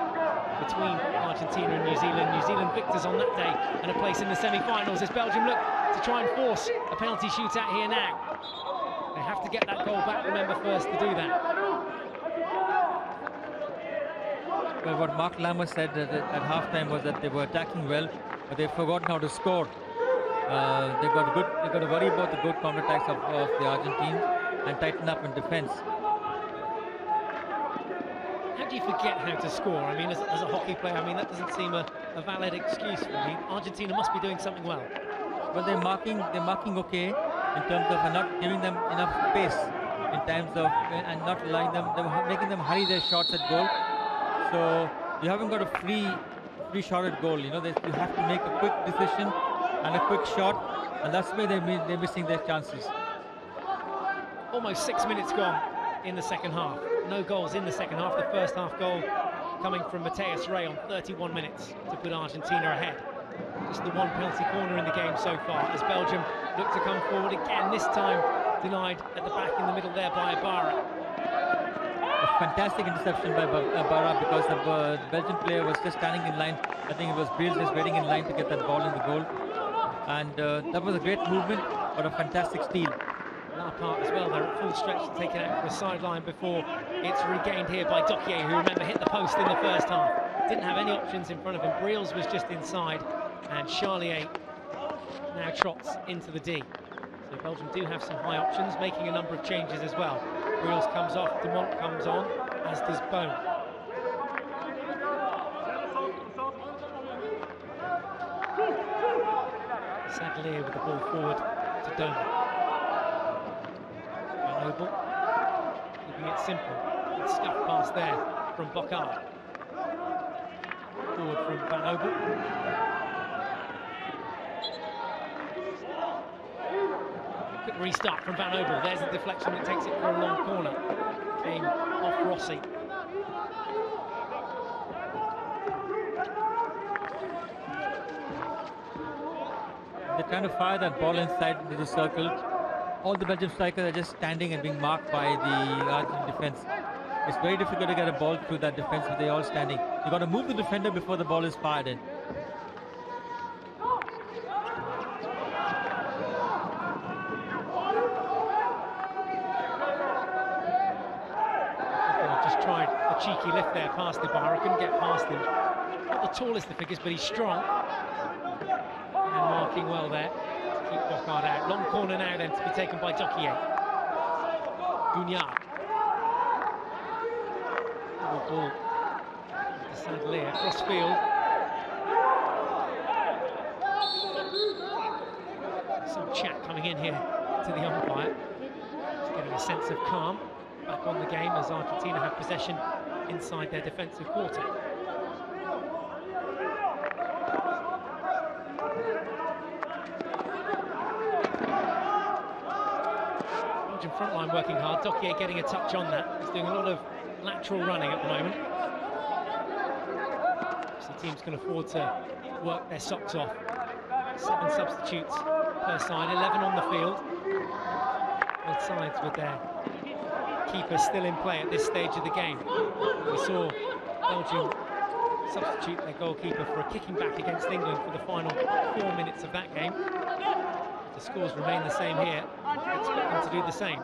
B: between Argentina and New Zealand. New Zealand victors on that day and a place in the semi-finals as Belgium look to try and force a penalty shootout here now. They have to get that goal back, remember, first to do that.
C: Well, what Mark Lammer said at halftime was that they were attacking well, but they've forgotten how to score. They've got to worry about the good counterattacks of the Argentines and tighten up in defence.
B: How do you forget how to score? I mean, as a hockey player, I mean, that doesn't seem a valid excuse for me. Argentina must be doing something well.
C: Well, they're marking okay in terms of not giving them enough space in terms of and not allowing them, making them hurry their shots at goal. So you haven't got a free shot at goal. You know, you have to make a quick decision and a quick shot, and that's where they're missing their chances.
B: Almost 6 minutes gone in the second half. No goals in the second half. The first half goal coming from Mateus Rey on 31 minutes to put Argentina ahead. Just the one penalty corner in the game so far as Belgium look to come forward again, this time denied at the back in the middle there by Ibarra.
C: A fantastic interception by Ibarra because the Belgian player was just standing in line. I think it was Briels just waiting in line to get that ball in the goal. And that was a great movement, but a fantastic steal.
B: Lampard as well, they're at full stretch to take it out for a sideline before it's regained here by Docquier, who, remember, hit the post in the first half. Didn't have any options in front of him. Briels was just inside, and Charlier now trots into the D. So Belgium do have some high options, making a number of changes as well. Briels comes off, Dumont comes on, as does Bone. Sadlier with the ball forward to Doma. Van Obel keeping it simple. Good scuff pass there from Bocard. Forward from Van Obel. Quick restart from Van Obel. There's a deflection that takes it for a long corner. Came off Rossi.
C: They're trying to fire that ball inside into the circle. All the Belgian strikers are just standing and being marked by the Argentine defense. It's very difficult to get a ball through that defense if they're all standing. You've got to move the defender before the ball is fired in.
B: Just tried a cheeky lift there past Ibarra, couldn't get past him. Not the tallest of figures, but he's strong. And marking well there to keep Bocard out. Long corner now then to be taken by Dokier. Gugnard. Ball to Sadlier, cross field. Some chat coming in here to the umpire. Just getting a sense of calm back on the game as Argentina have possession inside their defensive quarter. Belgian front line working hard. Dokier getting a touch on that. He's doing a lot of lateral running at the moment. So teams can afford to work their socks off. 7 substitutes per side, 11 on the field. Both sides with their keepers still in play at this stage of the game. We saw Belgium substitute their goalkeeper for a kicking back against England for the final 4 minutes of that game. If the scores remain the same here, expect them to do the same.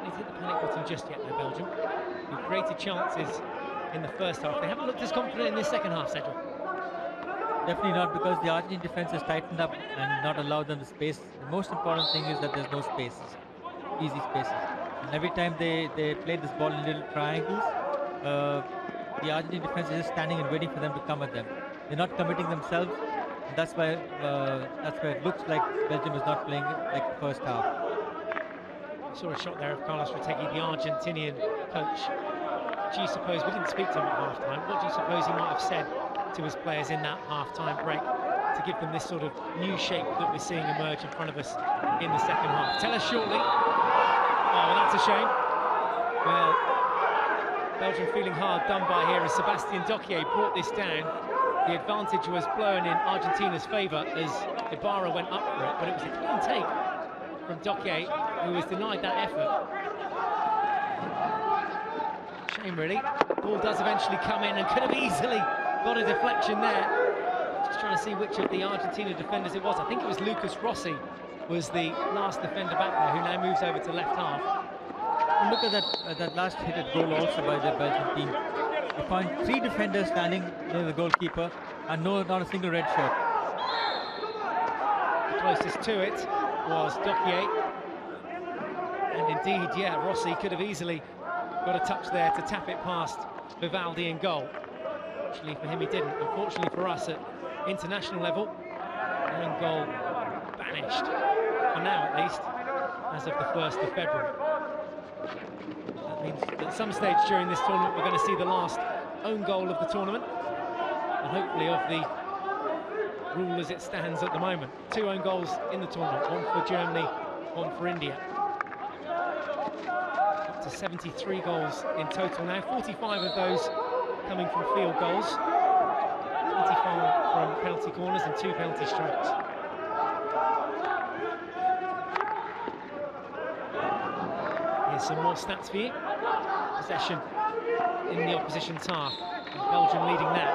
B: They've hit the panic button just yet though, Belgium. They've created chances in the first half. They haven't looked as confident in this second half, Cedric.
C: Definitely not, because the Argentine defense has tightened up and not allowed them the space. The most important thing is that there's no spaces, easy spaces. And every time they play this ball in little triangles, the Argentine defense is just standing and waiting for them to come at them. They're not committing themselves, and that's why it looks like Belgium is not playing like the first half.
B: Saw a shot there of Carlos Retegui, the Argentinian coach. What do you suppose, we didn't speak to him at half-time, what do you suppose he might have said to his players in that half-time break to give them this sort of new shape that we're seeing emerge in front of us in the second half? Tell us shortly. Oh, well, that's a shame. Well, Belgium feeling hard done by here as Sebastian Dokier brought this down. The advantage was blown in Argentina's favour as Ibarra went up for it, but it was a clean take from Dokier, who was denied that effort. Shame, really. Ball does eventually come in and could have easily got a deflection there. Just trying to see which of the Argentina defenders it was. I think it was Lucas Rossi was the last defender back there, who now moves over to left half.
C: And look at that last hit goal also by the Belgian team. You find 3 defenders standing near the goalkeeper and not a single red shirt.
B: The closest to it was Dokier. And indeed, yeah, Rossi could have easily got a touch there to tap it past Vivaldi in goal. Fortunately for him, he didn't. Unfortunately for us, at international level, own goal banished, for now at least, as of the 1st of February. That means that at some stage during this tournament, we're going to see the last own goal of the tournament, and hopefully of the rule as it stands at the moment. 2 own goals in the tournament, 1 for Germany, 1 for India. Up to 73 goals in total now, 45 of those coming from field goals, 25 from penalty corners and 2 penalty strokes. Here's some more stats for you. Possession in the opposition's half. Belgium leading that.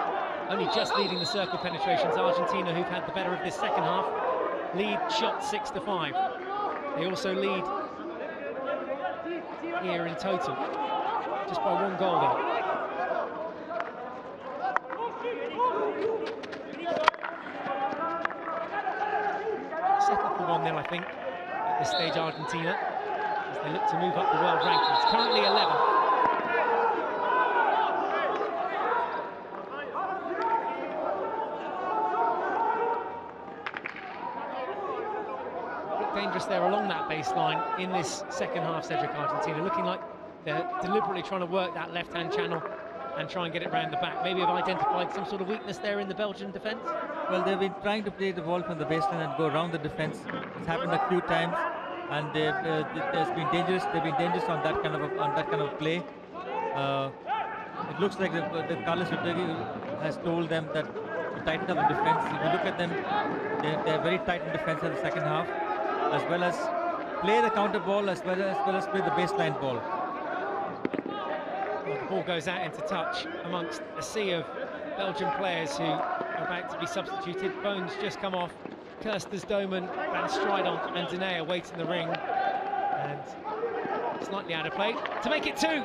B: Only just leading the circle penetrations. Argentina, who've had the better of this second half, lead shot 6-5. They also lead here in total, just by 1 goal though. Settled for 1-0, I think, at this stage, Argentina, as They look to move up the world rankings. Currently 11th. Look dangerous there along that baseline in this second half, Cedric. Argentina looking like they're deliberately trying to work that left-hand channel and try and get it round the back. Maybe have identified some sort of weakness there in the Belgian defence.
C: Well, they've been trying to play the ball from the baseline and go around the defence. It's happened a few times, and it's been dangerous. They've been dangerous on that kind of play. It looks like the Carlos Rodriguez has told them that to tighten up the defence. If you look at them, they're very tight in defence in the second half, as well as play the counter ball, as well as play the baseline ball.
B: Well, the ball goes out into touch amongst a sea of Belgian players who are about to be substituted. Bones just come off. Kirsters, Doman, Van Stridonk and Dene wait in the ring. And slightly out of play to make it 2.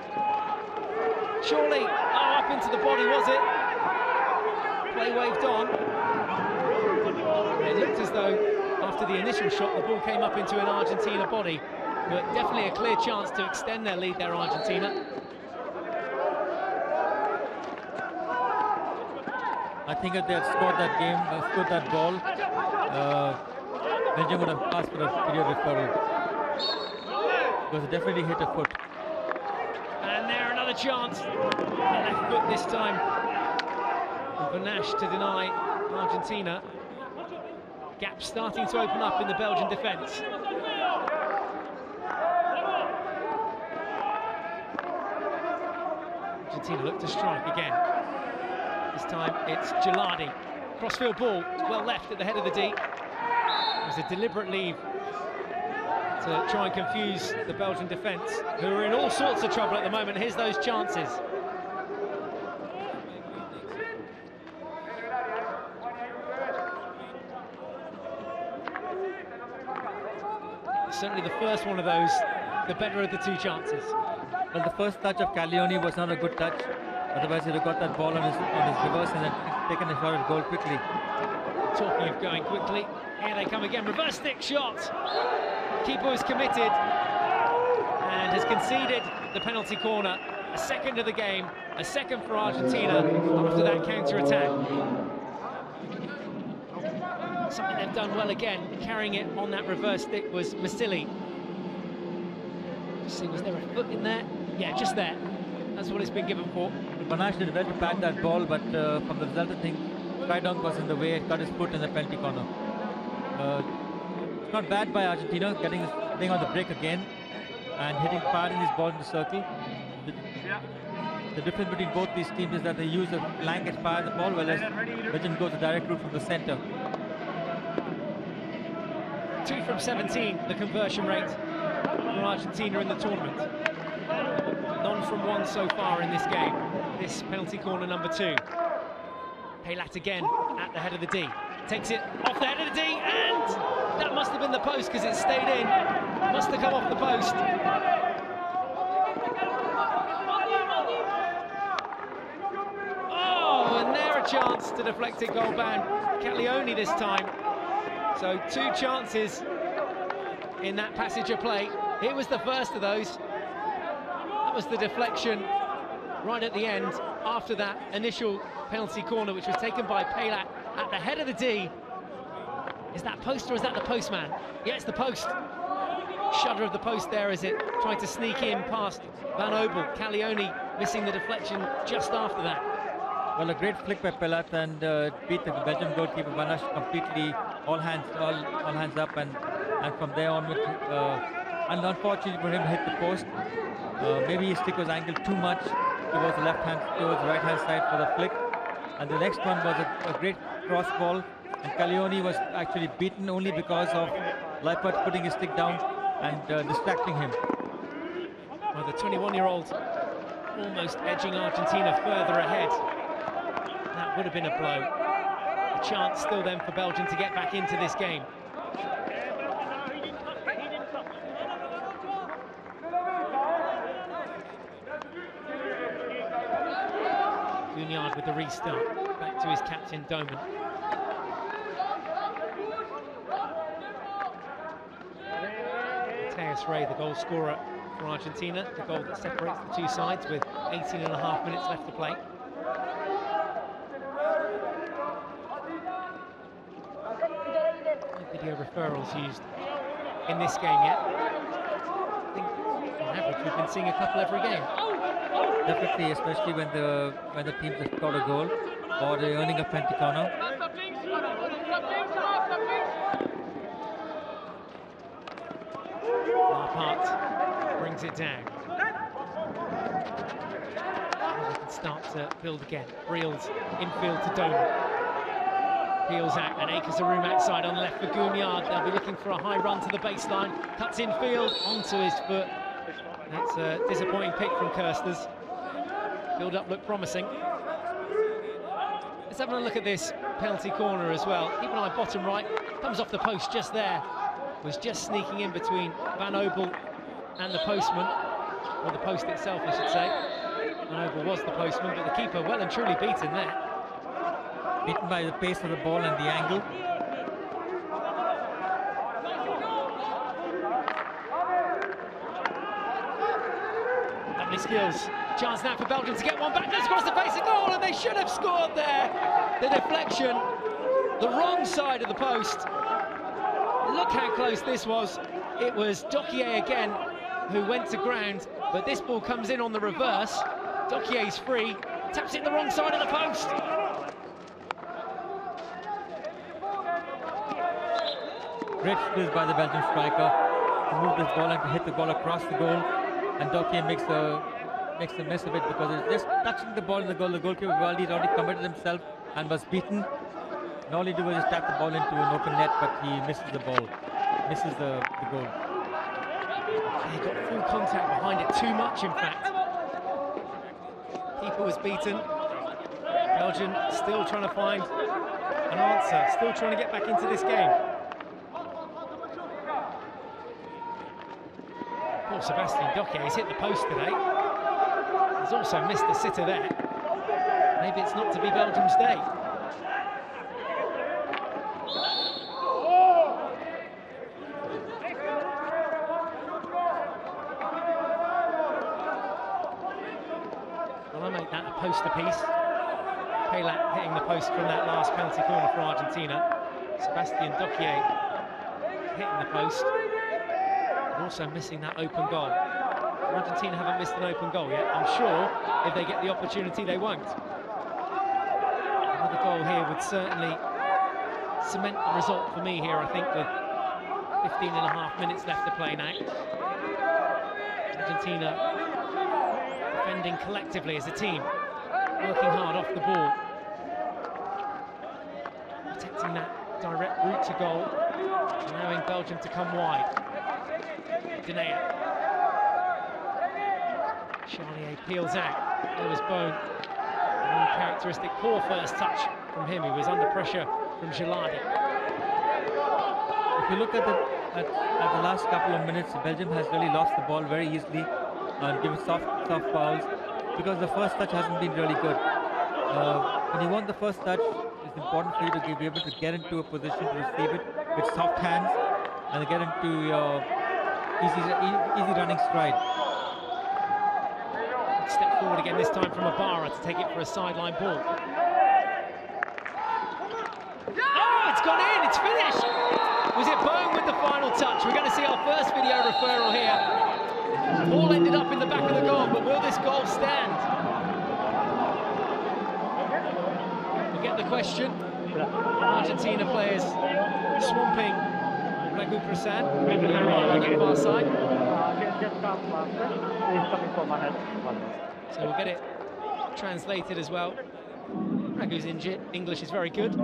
B: Surely, oh, up into the body, was it? Play waved on. It looked as though after the initial shot, the ball came up into an Argentina body, but definitely a clear chance to extend their lead there, Argentina.
C: I think if they had scored that game, scored that ball, Belgium would have asked for a video referral, because it definitely hit a foot.
B: And there, another chance. The left foot this time. Vanash to deny Argentina. Gap starting to open up in the Belgian defence. Argentina look to strike again. This time it's Geladi. Crossfield ball, well left at the head of the D. It was a deliberate leave to try and confuse the Belgian defence, who are in all sorts of trouble at the moment. Here's those chances. Certainly the first one of those, the better of the 2 chances.
C: Well, the first touch of Caglioni was not a good touch. Otherwise, he'd have got that ball on his reverse and then taken a shot at goal quickly.
B: Talking of going quickly, here they come again. Reverse stick shot. Keeper was committed and has conceded the penalty corner. A second of the game, a second for Argentina after that counter-attack. Something they've done well again, carrying it on that reverse stick, was Masili. See, was there a foot in there? Yeah, just there. That's what it's been given for.
C: Vanash did well to back that ball, but from the resultant thing, Stridonk was in the way, cut his foot in the penalty corner. It's not bad by Argentina, playing on the break again and firing his ball in the circle. The difference between both these teams is that they use a blanket fire the ball, whereas Belgium goes a direct route from the centre.
B: 2 from 17, the conversion rate for Argentina in the tournament. None from 1 so far in this game. This penalty corner number 2. Paylat again at the head of the D. Takes it off the head of the D, and that must have been the post because it stayed in. Must have come off the post. Oh, and there a chance to deflect it goal bound. Caglioni this time. So 2 chances in that passage of play. It was the first of those. That was the deflection right at the end after that initial penalty corner, which was taken by Paylat at the head of the D. Is that post or is that the postman? Yeah, it's the post. Shudder of the post there as it tried to sneak in past Van Obel. Caglioni missing the deflection just after that.
C: Well, a great flick by Paylat and beat the Belgian goalkeeper Vanash completely, all hands up, and from there onward, and unfortunately for him, hit the post. Maybe his stick was angled too much towards the right hand side for the flick. And the next one was a great cross ball, and Caglioni was actually beaten only because of Leipert putting his stick down and distracting him.
B: Well, the 21-year-old almost edging Argentina further ahead. That would have been a blow. A chance still then for Belgium to get back into this game. Guignard with the restart. Back to his captain, Doman. Mateo Andreas Rey, the goal scorer for Argentina, the goal that separates the two sides with 18.5 minutes left to play. No video referrals used in this game yet. I think on average we've been seeing a couple every game.
C: Definitely, especially when the teams have scored a goal or they're earning a penalty corner.
B: Lampard brings it down. And we can start to build again. Reels infield to Doman. Peels out, and Akers a room outside on the left for Gougnard. They'll be looking for a high run to the baseline. Cuts infield onto his foot. That's a disappointing pick from Kirsters. Build up looked promising. Let's have a look at this penalty corner as well. Keep an eye bottom right. Comes off the post just there. Was just sneaking in between Van Obel and the postman, or the post itself, I should say. Van Obel was the postman, but the keeper well and truly beaten there.
C: Beaten by the pace of the ball and the angle.
B: Lovely skills. Chance now for Belgium to get one back. Goes across the face of goal, and they should have scored there. The deflection, the wrong side of the post. Look how close this was. It was Dokier again who went to ground, but this ball comes in on the reverse. Dokier's free, taps it the wrong side of the post.
C: Great skills by the Belgian striker to move this ball and to hit the ball across the goal, and Dokier makes a mess of it because it's just touching the ball in the goal. The goalkeeper Valdi had already committed himself and was beaten. And all he did was just tap the ball into an open net, but he misses the ball, misses the goal.
B: He got full contact behind it, too much in fact. Keeper was beaten. Belgium still trying to find an answer, still trying to get back into this game. Poor Sebastian Dokier, he's hit the post today. He's also missed the sitter there. Maybe it's not to be Belgium's day. Well, I make that a poster piece. Pelat hitting the post from that last penalty corner for Argentina. Sebastian Dokier hitting the post. Also missing that open goal. Argentina haven't missed an open goal yet. I'm sure if they get the opportunity, they won't. Another goal here would certainly cement the result for me here, I think, with 15.5 minutes left to play now. Argentina defending collectively as a team, working hard off the ball. Protecting that direct route to goal, allowing Belgium to come wide. Denayer. Charlier peels out. There was Bone. Uncharacteristic poor first touch from him. He was under pressure from Geladi.
C: If you look at the last couple of minutes, Belgium has really lost the ball very easily and given soft fouls because the first touch hasn't been really good. When you want the first touch, it's important for you to be able to get into a position to receive it with soft hands and get into your easy running stride.
B: Step forward again, this time from Ibarra to take it for a sideline ball. Oh, it's gone in, it's finished! Was it Bone with the final touch? We're going to see our first video referral here. Ball ended up in the back of the goal, but will this goal stand? We'll get the question. Argentina players swamping Ragu Prasan on the far side. So we'll get it translated as well. Ragu's injured. English is very good.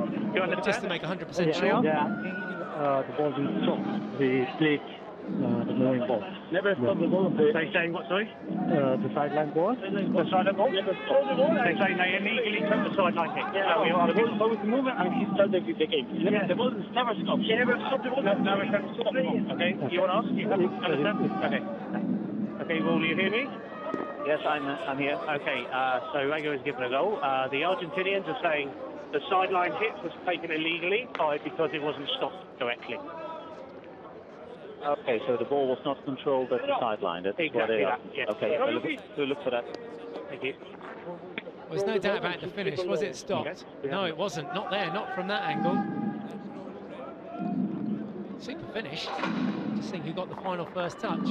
B: Just to make 100% sure.
F: The ball didn't stop. The split, the moving ball. Never stopped the ball. They saying what, sorry? The sideline ball. The sideline ball? Never stopped the ball. They say they illegally took the sideline kick. Yeah, the ball was moving and he started the game. Yeah, the ball never stopped. She never stopped the ball. Never stopped the ball. Okay, you want to ask? You understand? Okay. Okay, will you hear me? Yes, I'm here. Okay, so Ragu has given a goal. The Argentinians are saying the sideline hit was taken illegally because it wasn't stopped correctly. Okay, so the ball was not controlled at the sideline. That's what they are.
A: Yes.
F: Okay, we'll look for that.
A: Thank you.
B: Well, there's no doubt about the finish. Was it stopped? No, it wasn't. Not there, not from that angle. Super finish. Just think who got the final first touch.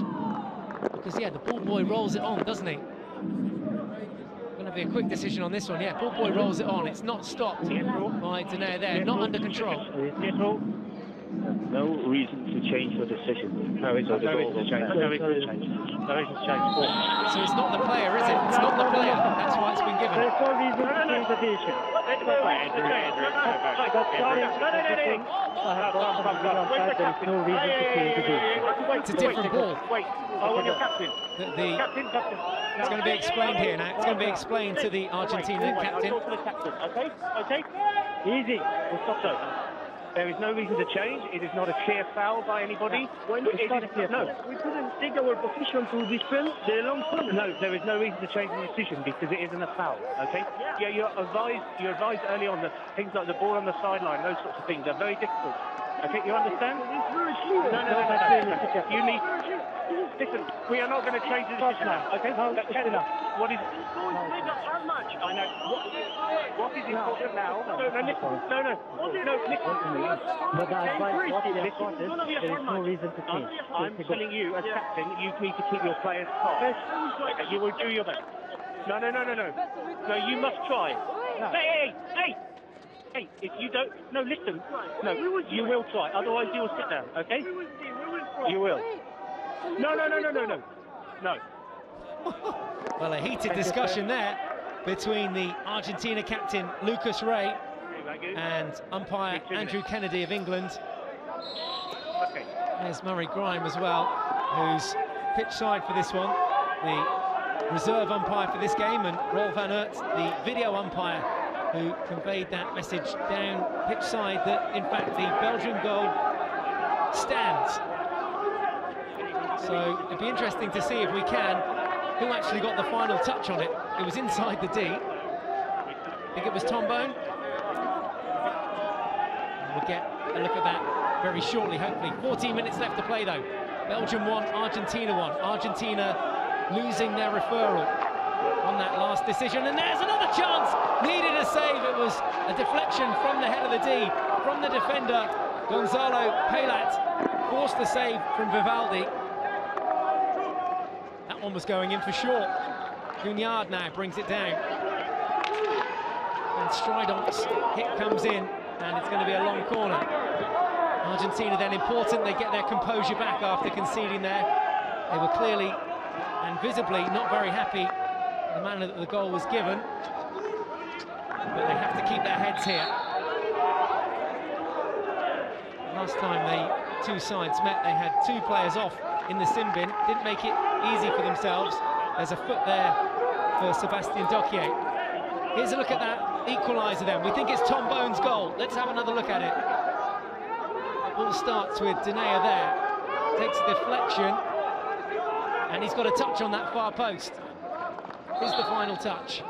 B: Because, yeah, the ball boy rolls it on, doesn't he? Going to be a quick decision on this one. Yeah, ball boy rolls it on. It's not stopped by Denayer there. Not under control.
F: No reason to change your decision. No reason to change.
A: No reason to change.
B: So it's not the player, is it? It's not the player. That's why it's been given.
F: There's no reason to change the decision.
B: It's a different ball.
A: Wait, I want your captain.
B: It's going to be explained here now. It's going to be explained to the Argentinian captain.
F: Okay? Easy. We'll stop so. There is no reason to change. It is not a clear foul by anybody.
A: No, we couldn't take our position to defend the long corner.
F: No, there is no reason to change the decision because it isn't a foul. Okay? Yeah, you're advised early on that things like the ball on the sideline, those sorts of things are very difficult. Okay, you understand?
A: It's very clear.
F: No. You need. Listen, we are not going to change the decision now. Okay? What is?
A: How much?
F: I know. What is important now? No, listen.
A: But
F: There is no reason to change. I'm telling you, as captain, you need to keep your players calm. Okay, you will do your best. No. No, you must try. Hey, if you don't... No, listen. No, you will try. Otherwise, you will sit down, okay? You will. No. No.
B: Well, a heated discussion there between the Argentina captain, Lucas Ray, and umpire Andrew Kennedy of England.
F: Okay.
B: There's Murray Grime as well, who's pitch side for this one, the reserve umpire for this game, and Rolf van Aert, the video umpire, who conveyed that message down pitch side that, in fact, the Belgian goal stands. So it'd be interesting to see if we can, who actually got the final touch on it. It was inside the D. I think it was Tom Bone. We'll get a look at that very shortly, hopefully. 14 minutes left to play, though. Belgium 1, Argentina 1. Argentina losing their referral on that last decision. And there's another chance! Needed a save. It was a deflection from the head of the D, from the defender. Gonzalo Paylat forced the save from Vivaldi. That one was going in for short. Guignard now brings it down. And Stridont's hit comes in, and it's going to be a long corner. Argentina then important, they get their composure back after conceding there. They were clearly and visibly not very happy the manner that the goal was given. But they have to keep their heads here. Last time the two sides met, they had two players off in the sin bin. Didn't make it easy for themselves. There's a foot there for Sebastian Doquier. Here's a look at that equaliser then. We think it's Tom Bone's goal. Let's have another look at it. Ball starts with Denayer there. Takes a deflection. And he's got a touch on that far post. Here's the final touch.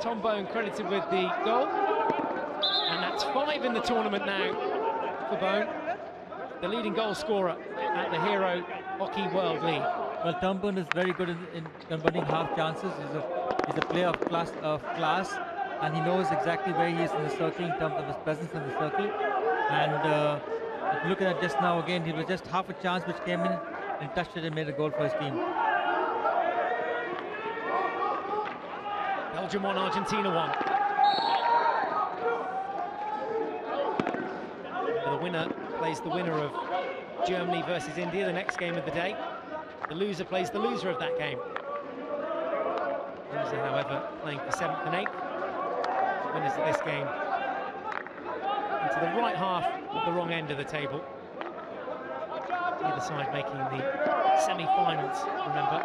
B: Tom Bone credited with the goal. And that's 5 in the tournament now for Bone, the leading goal scorer at the Hero Hockey World League.
C: Well, Tom Bone is very good in converting half chances. He's a player of class, and he knows exactly where he is in the circle in terms of his presence in the circle. And if you look at it just now again, he was just half a chance which came in and touched it and made a goal for his team.
B: Belgium 1, Argentina 1. The winner plays the winner of Germany versus India, the next game of the day. The loser plays the loser of that game. Loser, however, playing for 7th and 8th. The winners of this game into the right half of the wrong end of the table. Either side making the semi-finals, remember.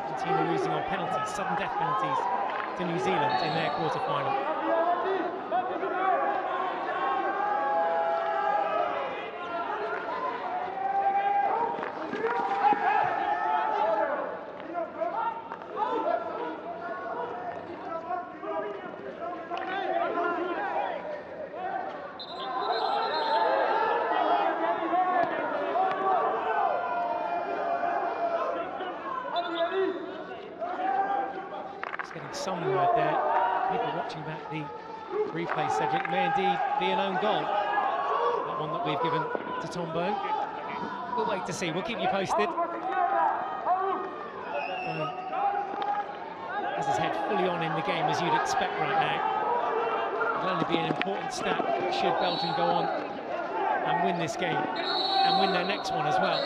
B: Argentina losing on penalties, sudden death penalties to New Zealand in their quarter-final. getting some word there. People watching back the replay said it may indeed be an own goal. That one that we've given to Tom Bone. We'll wait to see. We'll keep you posted. Bone has his head fully on in the game, as you'd expect right now. It'll only be an important stat should Belgium go on and win this game and win their next one as well.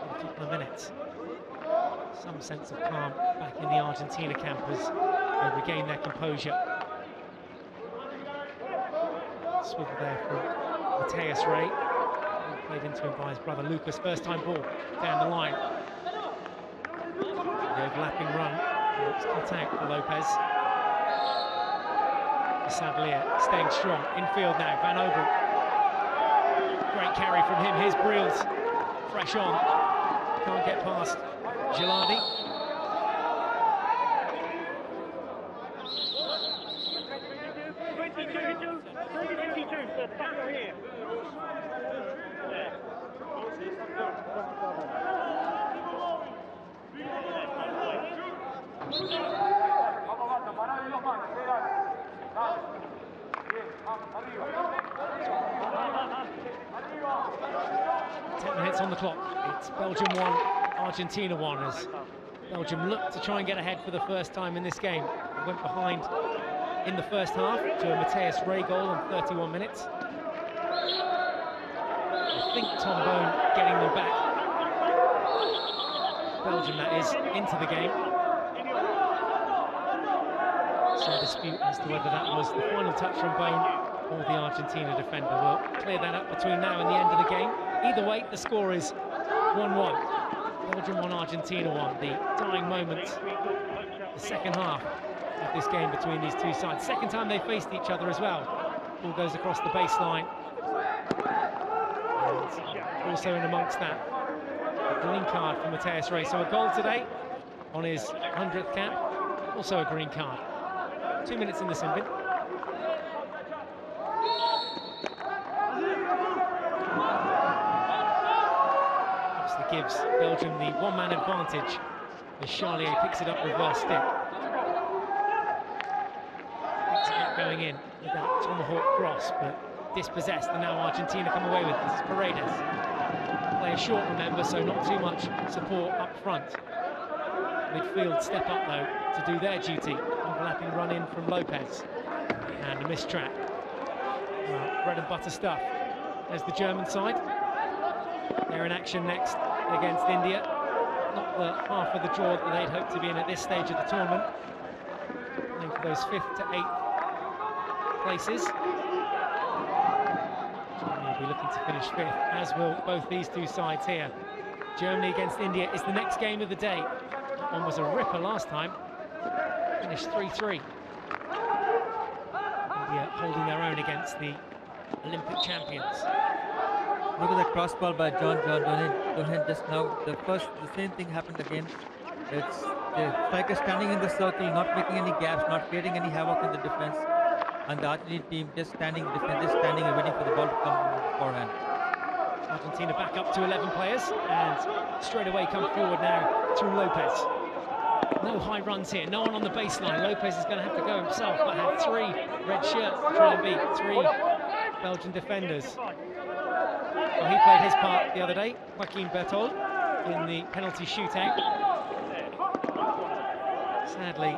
B: In a couple of minutes, some sense of calm back in the Argentina camp as they regain their composure. Swivel there from Mateus Ray, played into him by his brother Lucas. First time ball down the line. The overlapping run, it's cut out for Lopez. Savalier staying strong, infield now, Van Obel. Great carry from him, here's Briels, fresh on, can't get past Gilardi. Minutes on the clock. It's Belgium 1, Argentina 1, as Belgium looked to try and get ahead for the first time in this game. They went behind in the first half to a Mateus Ray goal in 31 minutes. I think Tom Bone getting them back, Belgium that is, into the game. Some dispute as to whether that was the final touch from Bone or the Argentina defender. We'll clear that up between now and the end of the game. Either way, the score is 1-1. Belgium 1, Argentina 1. The dying moments, the second half of this game between these two sides. Second time they faced each other as well. Ball goes across the baseline. And also in amongst that, a green card for Mateus Ray. So a goal today on his 100th cap. Also a green card. 2 minutes in the sin bin. Gives Belgium the one-man advantage as Charlier picks it up reverse stick. Picks it up going in with that tomahawk cross, but dispossessed, and now Argentina come away with it. This is Paredes. Player short, remember, so not too much support up front. Midfield step up, though, to do their duty. Overlapping run in from Lopez. And a missed trap. Well, bread and butter stuff. There's the German side. They're in action next against India. Not the half of the draw that they'd hoped to be in at this stage of the tournament. Playing for those 5th to 8th places. Germany will be looking to finish 5th, as will both these two sides here. Germany against India is the next game of the day. That one was a ripper last time. Finished 3-3. India holding their own against the Olympic champions.
C: Look at the cross ball by John Dohen just now. The same thing happened again. It's the striker standing in the circle, not making any gaps, not creating any havoc in the defense, and the Argentine team just standing in defense, just standing and waiting for the ball to come forehand.
B: Argentina back up to 11 players and straight away come forward now through Lopez. No high runs here, no one on the baseline. Lopez is going to have to go himself, but had 3 red shirts to try and beat 3 Belgian defenders. Well, he played his part the other day, Joaquin Berthold, in the penalty shootout. Sadly,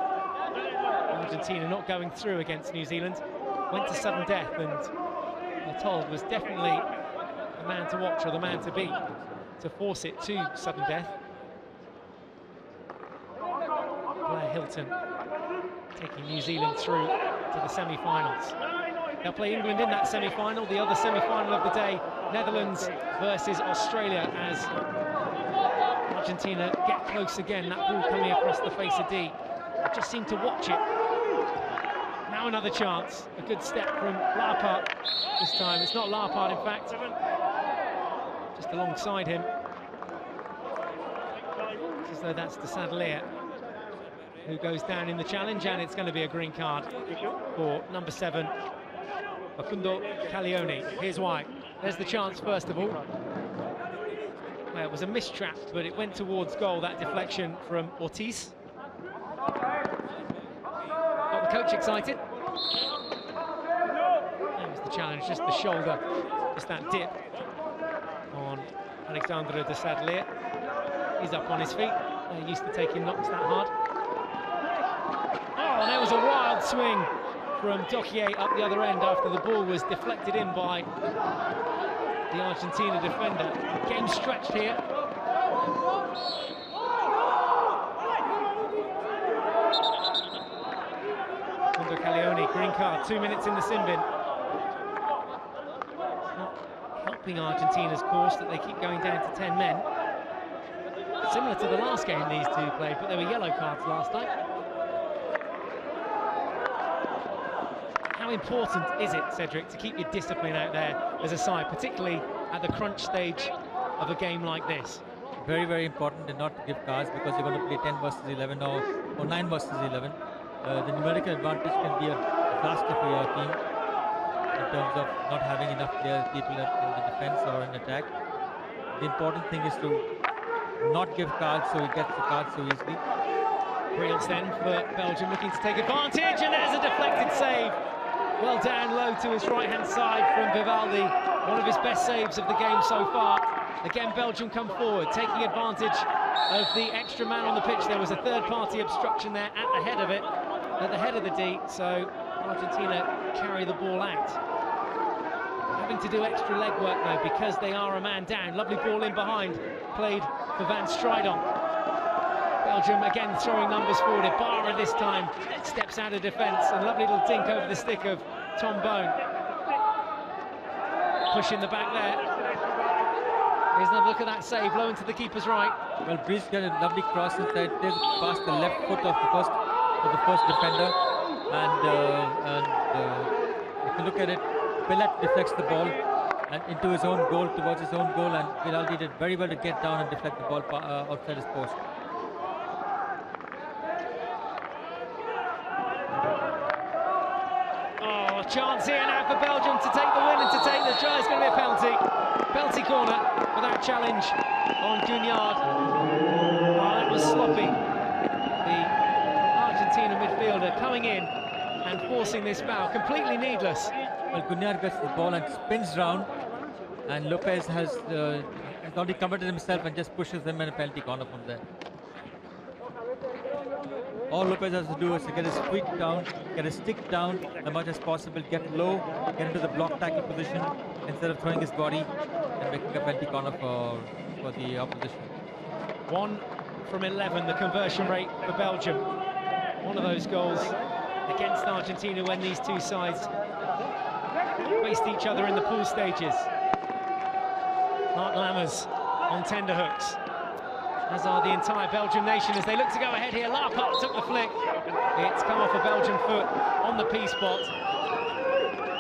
B: Argentina not going through against New Zealand. Went to sudden death, and Berthold was definitely the man to watch, or the man to beat, to force it to sudden death. Blair Hilton taking New Zealand through to the semi-finals. They'll play England in that semi-final, the other semi-final of the day, Netherlands versus Australia, as Argentina get close again. That ball coming across the face of D. I just seem to watch it. Now another chance. A good step from Larpart this time. It's not Larpart, in fact. Just alongside him. It's as though that's de Sadalier who goes down in the challenge, and it's going to be a green card for number 7, Facundo Caglioni. Here's why. There's the chance, first of all. Well, it was a missed trap, but it went towards goal, that deflection from Ortiz. Got the coach excited. That was the challenge, just the shoulder, just that dip on Alexandre de Sadler. He's up on his feet. They're used to taking knocks that hard. Oh, and there was a wild swing from Dokier up the other end after the ball was deflected in by the Argentina defender. Game stretched here. Facundo Caglioni, green card, 2 minutes in the sin bin. It's not helping Argentina's course that they keep going down to 10 men. Similar to the last game these two played, but there were yellow cards last night. How important is it, Cedric, to keep your discipline out there as a side, particularly at the crunch stage of a game like this?
C: Very, very important, and not to give cards, because you're going to play 10 versus 11 or 9 versus 11. The numerical advantage can be a disaster for your team in terms of not having enough people in the defense or in attack. The important thing is to not give cards so he gets the cards so easily.
B: Briels then for Belgium, looking to take advantage, and there's a deflected save. Well down low to his right-hand side from Vivaldi. One of his best saves of the game so far. Again, Belgium come forward, taking advantage of the extra man on the pitch. There was a third-party obstruction there at the head of it, at the head of the D, so Argentina carry the ball out. Having to do extra legwork though, because they are a man down. Lovely ball in behind, played for Van Strijdom. Belgium again throwing numbers forward. Ibarra this time steps out of defence, and lovely little dink over the stick of Tom Bone. Pushing the back there. Here's another look at that save, low into the keeper's right.
C: Well, Breeze got a lovely cross inside, past the left foot of the first defender, and if you look at it, Billet deflects the ball and into his own goal, towards his own goal, and Vivaldi did very well to get down and deflect the ball outside his post.
B: Oh, chance here now for Belgium to take the win and to take the try. It's going to be a penalty. Penalty corner without challenge on Guignard. Oh, that was sloppy. The Argentina midfielder coming in and forcing this foul, completely needless.
C: Well, Guignard gets the ball and spins round, and Lopez has already committed himself and just pushes him in a penalty corner from there. All Lopez has to do is to get his feet down, get his stick down as much as possible, get low, get into the block tackle position instead of throwing his body and making a penalty corner for the opposition.
B: 1 from 11, the conversion rate for Belgium. One of those goals against Argentina when these two sides faced each other in the pool stages. Mark Lammers on tenterhooks, as are the entire Belgian nation as they look to go ahead here. Lapart took the flick. It's come off a Belgian foot on the P-spot.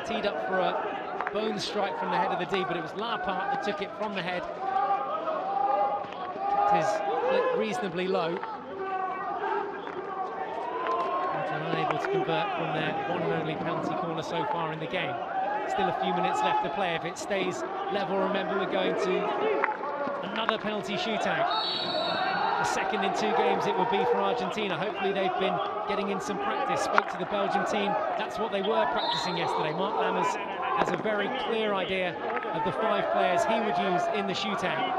B: Teed up for a bone strike from the head of the D, but it was Lapart that took it from the head. Kept his flick reasonably low. Unable to convert from their one and only penalty corner so far in the game. Still a few minutes left to play. If it stays level, remember we're going to another penalty shootout. The second in 2 games it would be for Argentina. Hopefully they've been getting in some practice. Spoke to the Belgian team. That's what they were practicing yesterday. Mark Lammers has a very clear idea of the 5 players he would use in the shootout.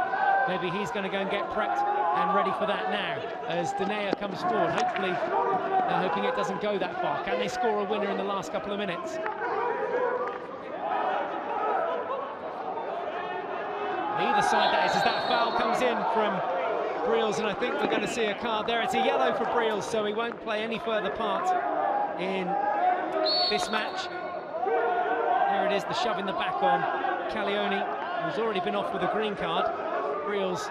B: Maybe he's going to go and get prepped and ready for that now as Denea comes forward. Hopefully they're hoping it doesn't go that far. Can they score a winner in the last couple of minutes? Either side, that is, as that foul comes in from Briels, and I think we're going to see a card there. It's a yellow for Briels, so he won't play any further part in this match. There it is, the shove in the back on Caglioni, who's already been off with a green card. Briels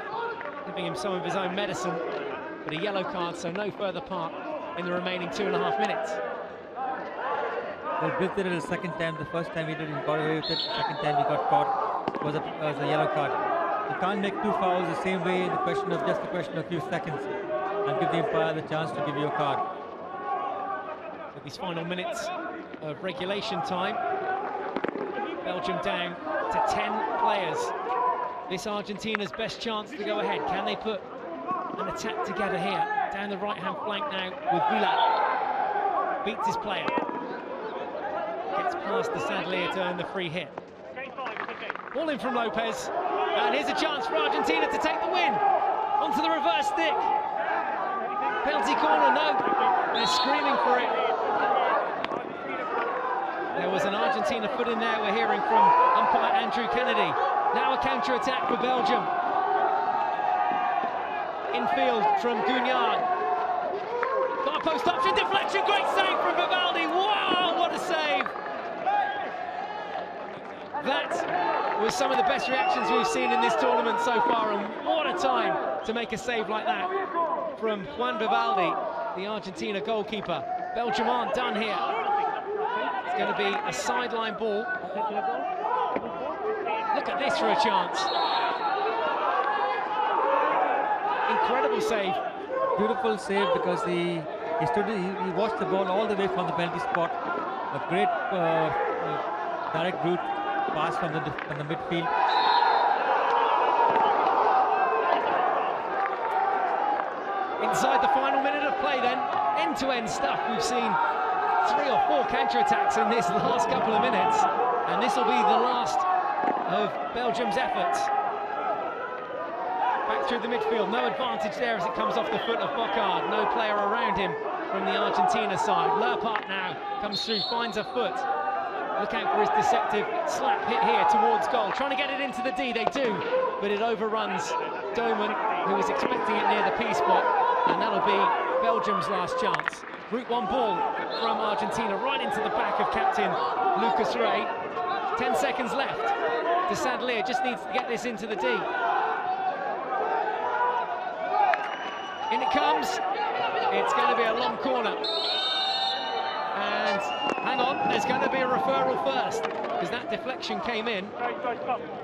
B: giving him some of his own medicine, but a yellow card, so no further part in the remaining 2.5 minutes.
C: Well, Bill did it the second time. The first time he did it, he got away with it. The second time he got caught was a yellow card. You can't make 2 fouls the same way in the question of just a question of a few seconds and give the umpire the chance to give you a card.
B: So these final minutes of regulation time, Belgium down to 10 players. This Argentina's best chance to go ahead. Can they put an attack together here? Down the right-hand flank now with Villa. Beats his player. Gets past the Sadlier to earn the free hit. Ball in from Lopez. And here's a chance for Argentina to take the win. Onto the reverse stick. Penalty corner, no. They're screaming for it. There was an Argentina foot in there, we're hearing from umpire Andrew Kennedy. Now a counter-attack for Belgium. Infield from Guignard. Got a post option deflection, great save from Vivaldi. Wow, what a save! That was some of the best reactions we've seen in this tournament so far, and what a time to make a save like that from Juan Vivaldi, the Argentina goalkeeper. Belgium aren't done here. It's going to be a sideline ball. Look at this for a chance. Incredible save.
C: Beautiful save because he watched the ball all the way from the penalty spot. A great direct route pass from the midfield.
B: Inside the final minute of play then, end-to-end stuff. We've seen 3 or 4 counter-attacks in this last couple of minutes, and this will be the last of Belgium's efforts. Back through the midfield, no advantage there as it comes off the foot of Bocard. No player around him from the Argentina side. Lerpart now comes through, finds a foot. Look out for his deceptive slap hit here towards goal. Trying to get it into the D, they do, but it overruns Doman, who was expecting it near the P spot, and that'll be Belgium's last chance. Route 1 ball from Argentina, right into the back of captain Lucas Ray. 10 seconds left. De Sadlier just needs to get this into the D. In it comes. It's going to be a long corner. And hang on, there's going to be a referral first, because that deflection came in.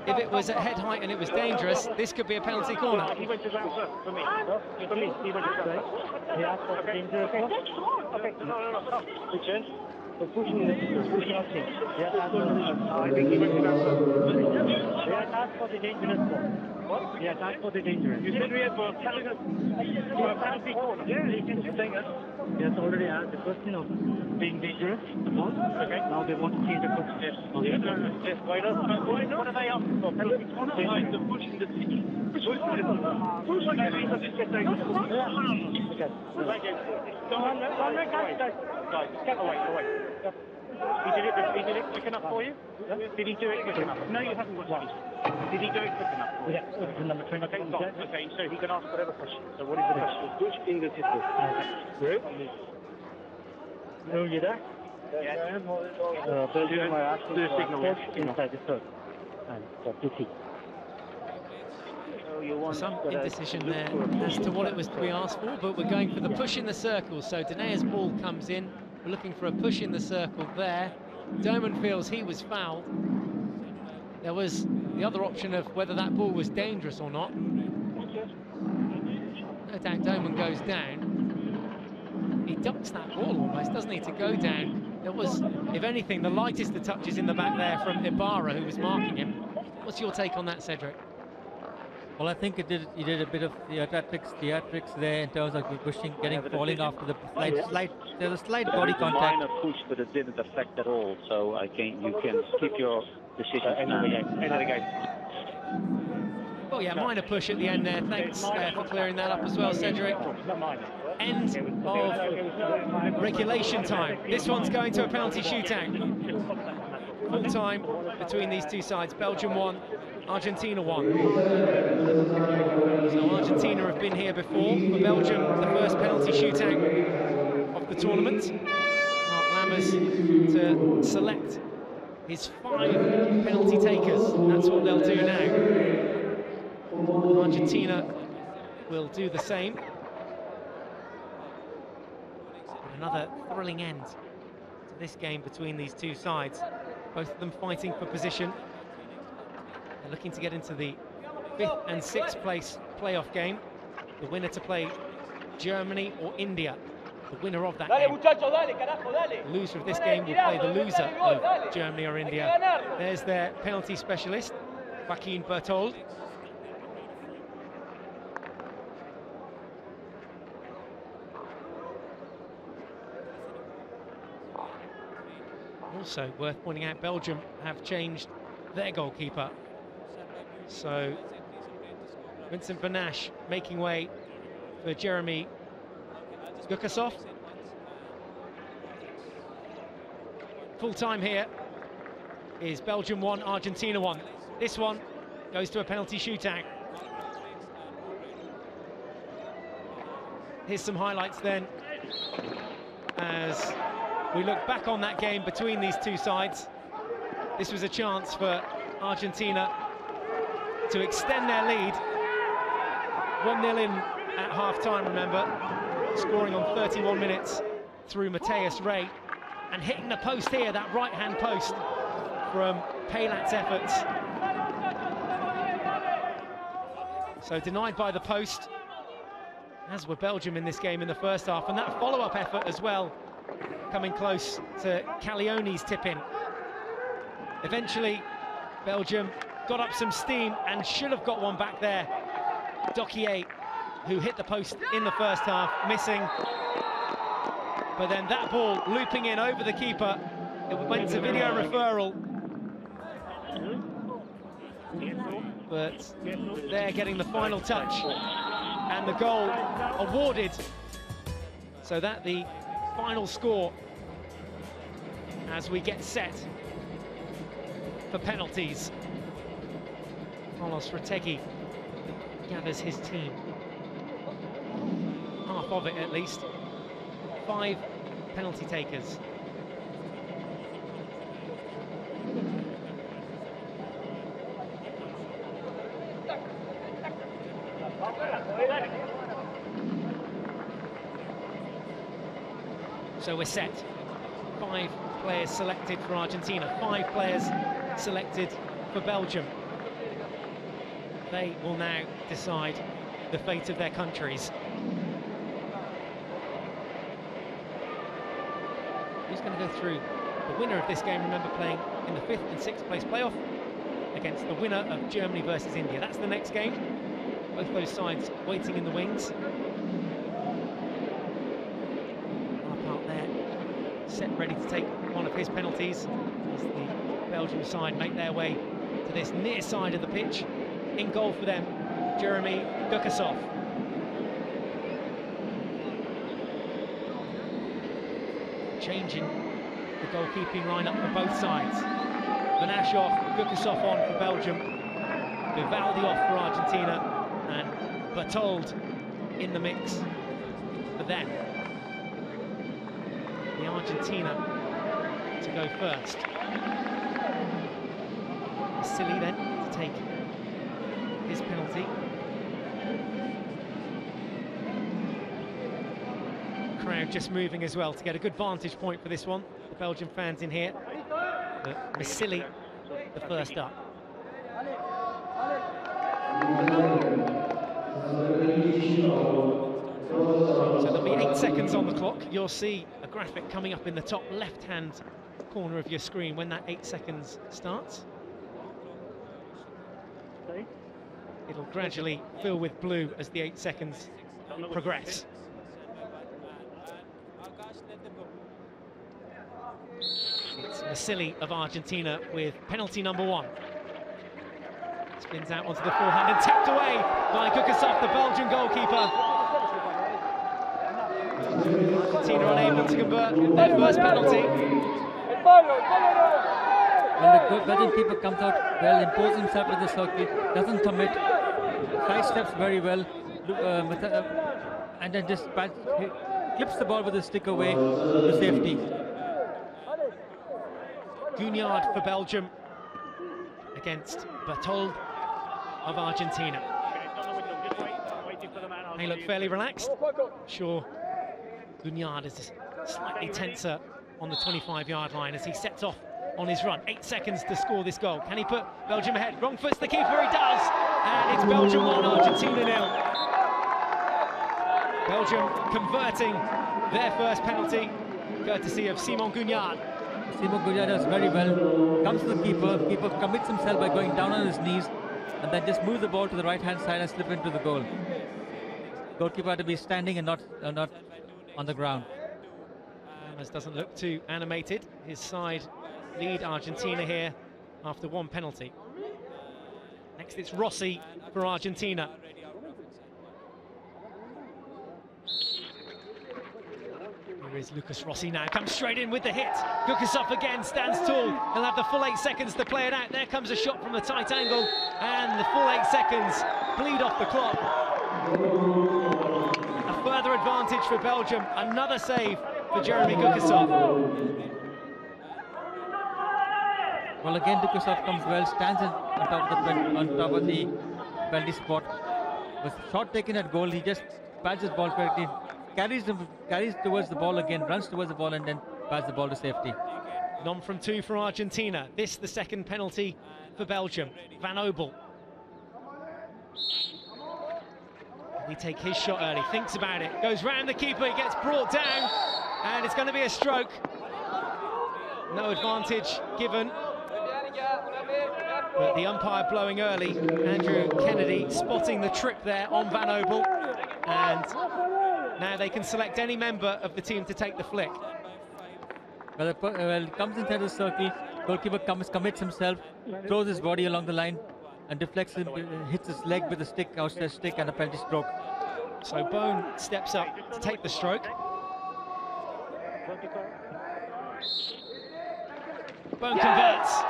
B: If it was at head height and it was dangerous, this could be a penalty corner.
F: He went to ground for me. For me, he went to ground. He asked for the dangerous one. Okay, no. Return. So pushing the thing. I think he went to ground first. He had asked for the dangerous one. What? He had asked for the dangerous. You said we had for a penalty corner. Yeah, he can sing us. He has already asked the question of being dangerous. Okay. Now they want to change the question. Yes, why not? What are they asking for? Penalty corner? They're pushing the thing. Push like okay. Guys, get away. He did it quick enough for you? Yeah. Did he do it quick enough? No, you haven't got time. Did he do it quick enough for you? Yeah, number 20. Okay, so he can ask whatever question. So what is the question? Which English is this? Group? No, you there? Yes. Belgium are asking for a push inside the circle. And to see.
B: Some indecision there as to what it was to be asked for, but we're going for the push in the circle. So Denea's ball comes in. We're looking for a push in the circle there. Doman feels he was fouled. There was the other option of whether that ball was dangerous or not. No doubt Doman goes down. He ducks that ball almost, doesn't he, to go down. There was, if anything, the lightest of touches in the back there from Ibarra, who was marking him. What's your take on that, Cedric?
C: Well, I think he did a bit of theatrics there in terms of pushing, falling after the slight. There's a slight body contact.
G: Minor push, but it didn't affect at all. So you can keep your decision. End of the game.
B: Oh yeah, minor push at the end there. Thanks for clearing that up as well, Cedric. End of regulation time. This one's going to a penalty shootout. Full time between these two sides. Belgium 1, Argentina 1. So Argentina have been here before. For Belgium, the first penalty shootout of the tournament. Mark Lammers to select his 5 penalty takers. That's what they'll do now. Argentina will do the same. Another thrilling end to this game between these two sides. Both of them fighting for position. They're looking to get into the 5th and 6th place playoff game. The winner to play Germany or India. the winner of that game. The loser of this game will play the loser of Germany or India. There's their penalty specialist, Joaquin Berthold. Also worth pointing out, Belgium have changed their goalkeeper. So Vincent Benash making way for Jeremy Gukasov. Full time here is Belgium 1, Argentina 1. This one goes to a penalty shootout. Here's some highlights then as we look back on that game between these two sides. This was a chance for Argentina to extend their lead. 1-0 in at half-time, remember, scoring on 31 minutes through Mateus Rey, and hitting the post here, that right-hand post from Palat's efforts. So denied by the post, as were Belgium in this game in the first half, and that follow-up effort as well, coming close to Caglioni's tip-in. Eventually, Belgium got up some steam and should have got one back there. Dokier, who hit the post in the first half, missing. But then that ball looping in over the keeper. It went to video referral. But they're getting the final touch. And the goal awarded. So that the final score as we get set for penalties. Carlos Retegui gathers his team. Half of it at least. 5 penalty takers. So we're set. 5 players selected for Argentina, 5 players selected for Belgium. They will now decide the fate of their countries. Who's going to go through? The winner of this game, remember, playing in the 5th and 6th place playoff against the winner of Germany versus India. That's the next game. Both those sides waiting in the wings. Set ready to take one of his penalties as the Belgian side make their way to this near side of the pitch. In goal for them, Jeremy Gukasov. Changing the goalkeeping lineup for both sides. Benash off, Gukasov on for Belgium, Vivaldi off for Argentina, and Berthold in the mix for them. The Argentina to go first. Silly then to take his penalty. Crowd just moving as well to get a good vantage point for this one. The Belgian fans in here. But Massili, the first up. So there'll be 8 seconds on the clock. You'll see a graphic coming up in the top left-hand corner of your screen when that 8 seconds starts. It'll gradually fill with blue as the 8 seconds progress. It's Massili of Argentina with penalty number 1. Spins out onto the forehand and tapped away by Gukasov, the Belgian goalkeeper. Argentina unable to convert their first penalty.
C: When the Belgian keeper comes out well, imposes himself to the circle, doesn't commit, side steps very well, and then just clips the ball with a stick away to safety.
B: Gunyard for Belgium against Berthold of Argentina. They look fairly relaxed. Sure, Gunyard is slightly tenser on the 25-yard line as he sets off on his run. 8 seconds to score this goal. Can he put Belgium ahead? Wrong foot's the keeper, he does! And it's Belgium 1, Argentina 0. Belgium converting their first penalty, courtesy of Simon Gugnard.
C: Simon Gugnard does very well. Comes to the keeper. Keeper commits himself by going down on his knees and then just moves the ball to the right-hand side and slip into the goal. Goalkeeper had to be standing and not on the ground.
B: Ramos doesn't look too animated. His side lead Argentina here after one penalty. Next it's Rossi for Argentina. Here is Lucas Rossi now, comes straight in with the hit. Gukasov again stands tall. He'll have the full 8 seconds to play it out. There comes a shot from the tight angle, and the full 8 seconds bleed off the clock. A further advantage for Belgium. Another save for Jeremy Gukasov.
C: Well, again, Gukasov comes well, stands on top of the penalty spot. Was shot taken at goal. He just pads his ball correctly, carries towards the ball again, runs towards the ball, and then pads the ball to safety.
B: None from 2 for Argentina. This the second penalty for Belgium. Van Obel. He take his shot early, thinks about it, goes round the keeper, he gets brought down, and it's going to be a stroke. No advantage given, but the umpire blowing early. Andrew Kennedy spotting the trip there on Van Obel, and now they can select any member of the team to take the flick.
C: Well, it comes inside the circle, goalkeeper commits himself, throws his body along the line, and deflects him, hits his leg with a stick, outstretched stick, and a penalty stroke.
B: So Bone steps up to take the stroke. Bone converts.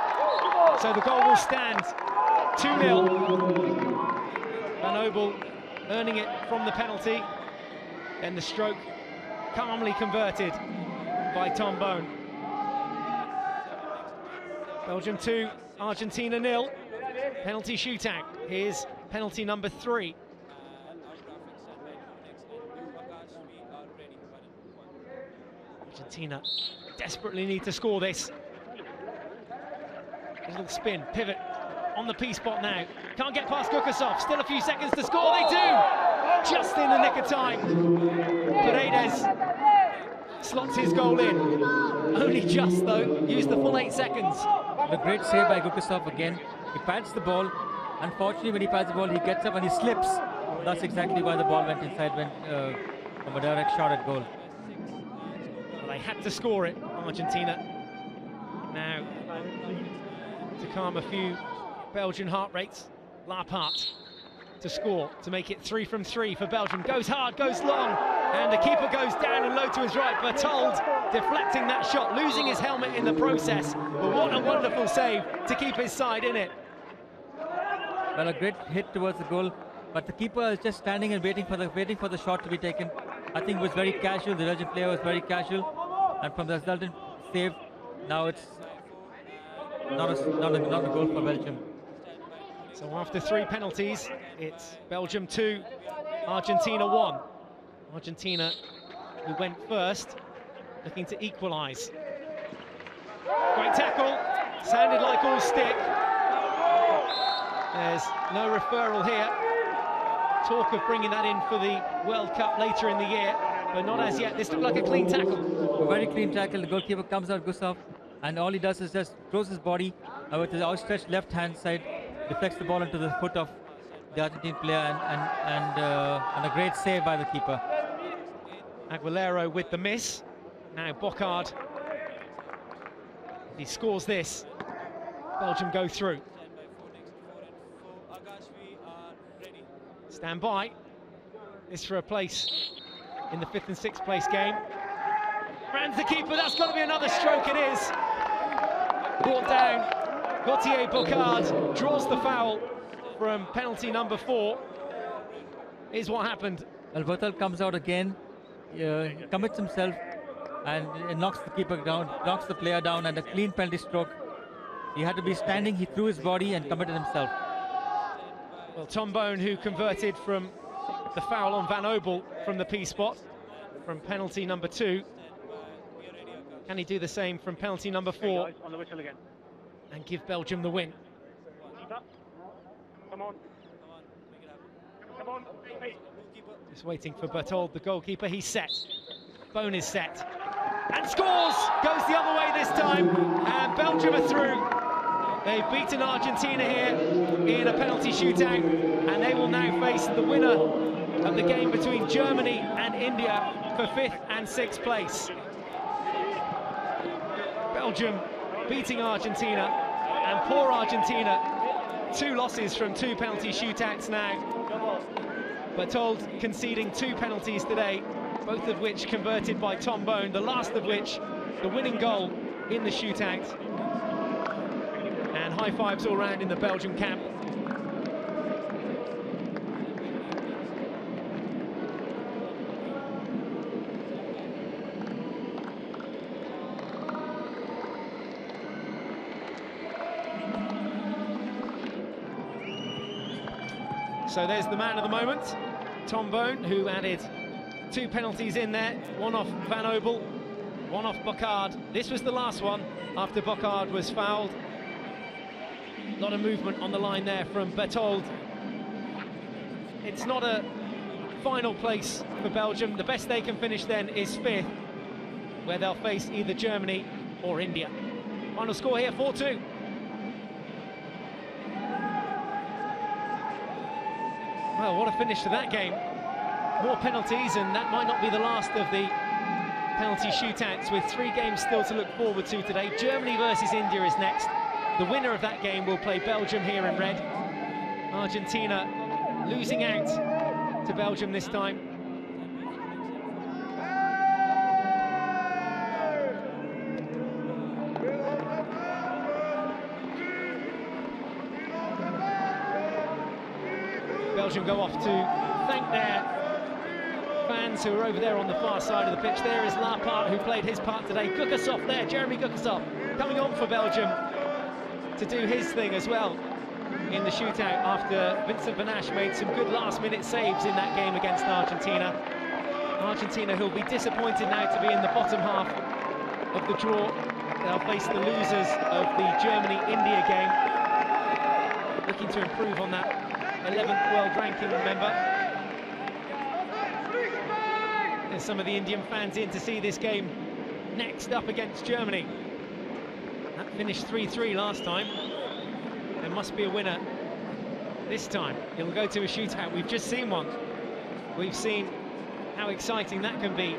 B: So the goal will stand 2-0. Van Obel earning it from the penalty. Then the stroke calmly converted by Tom Bone. Belgium 2, Argentina 0. Penalty shootout. Here's penalty number 3. Argentina desperately need to score this. Little spin, pivot on the P-spot now. Can't get past Gukasov. Still a few seconds to score. They do! Just in the nick of time. Paredes slots his goal in. Only just, though. Used the full 8 seconds.
C: The great save by Gukasov again. He pads the ball. Unfortunately, when he pads the ball, he gets up and he slips. That's exactly why the ball went inside, from a direct shot at goal.
B: Well, they had to score it, Argentina. Now, to calm a few Belgian heart rates, Lappart to score, to make it 3 from 3 for Belgium. Goes hard, goes long, and the keeper goes down and low to his right. Berthold deflecting that shot, losing his helmet in the process. But what a wonderful save to keep his side in it.
C: Well, a great hit towards the goal, but the keeper is just standing and waiting for the shot to be taken. I think it was very casual. The Belgian player was very casual, and from the resultant save, now it's not a goal for Belgium.
B: So after 3 penalties, it's Belgium 2, Argentina 1. Argentina, who went first, looking to equalise. Great tackle, sounded like all stick. There's no referral here. Talk of bringing that in for the World Cup later in the year, but not as yet. This looked like a clean tackle.
C: A very clean tackle. The goalkeeper comes out, Gustaf, and all he does is just throws his body with his outstretched left-hand side, deflects the ball into the foot of the Argentine player, and a great save by the keeper.
B: Aguilera with the miss. Now Bocard. If he scores this, Belgium go through. Stand by. This for a place in the 5th and 6th place game. Rounds the keeper, that's got to be another stroke, it is. Brought down. Gauthier Bocard draws the foul from penalty number 4. Is what happened.
C: Berthold comes out again, commits himself, and knocks the keeper down, knocks the player down, and a clean penalty stroke. He had to be standing, he threw his body and committed himself.
B: Well, Tom Bone, who converted from the foul on Van Obel from the P-spot, from penalty number 2. Can he do the same from penalty number 4?
F: On the whistle again.
B: And give Belgium the win?
F: Come on. Come on.
B: Just waiting for Berthold, the goalkeeper. He's set. Bone is set. And scores! Goes the other way this time. And Belgium are through. They've beaten Argentina here in a penalty shootout. And they will now face the winner of the game between Germany and India for 5th and 6th place. Belgium beating Argentina, and poor Argentina, 2 losses from 2 penalty shootouts now. Berthold conceding 2 penalties today, both of which converted by Tom Bone, the last of which the winning goal in the shootout. And high fives all round in the Belgian camp. So there's the man of the moment, Tom Bone, who added 2 penalties in there, one off Van Obel, one off Bocard. This was the last one after Bocard was fouled. A lot of movement on the line there from Berthold. It's not a final place for Belgium. The best they can finish then is 5th, where they'll face either Germany or India. Final score here, 4-2. Well, what a finish to that game. More penalties, and that might not be the last of the penalty shootouts, with 3 games still to look forward to today. Germany versus India is next. The winner of that game will play Belgium here in red. Argentina losing out to Belgium this time. Belgium go off to thank their fans who are over there on the far side of the pitch. There is Lapart, who played his part today. Gukasov there, Jeremy Gukasov, coming on for Belgium to do his thing as well in the shootout after Vincent Vanache made some good last-minute saves in that game against Argentina. Argentina, who'll be disappointed now to be in the bottom half of the draw. They'll face the losers of the Germany-India game, looking to improve on that 11th world ranking, remember. There's some of the Indian fans in to see this game next up against Germany. That finished 3-3 last time. There must be a winner this time. It'll go to a shootout. We've just seen one. We've seen how exciting that can be.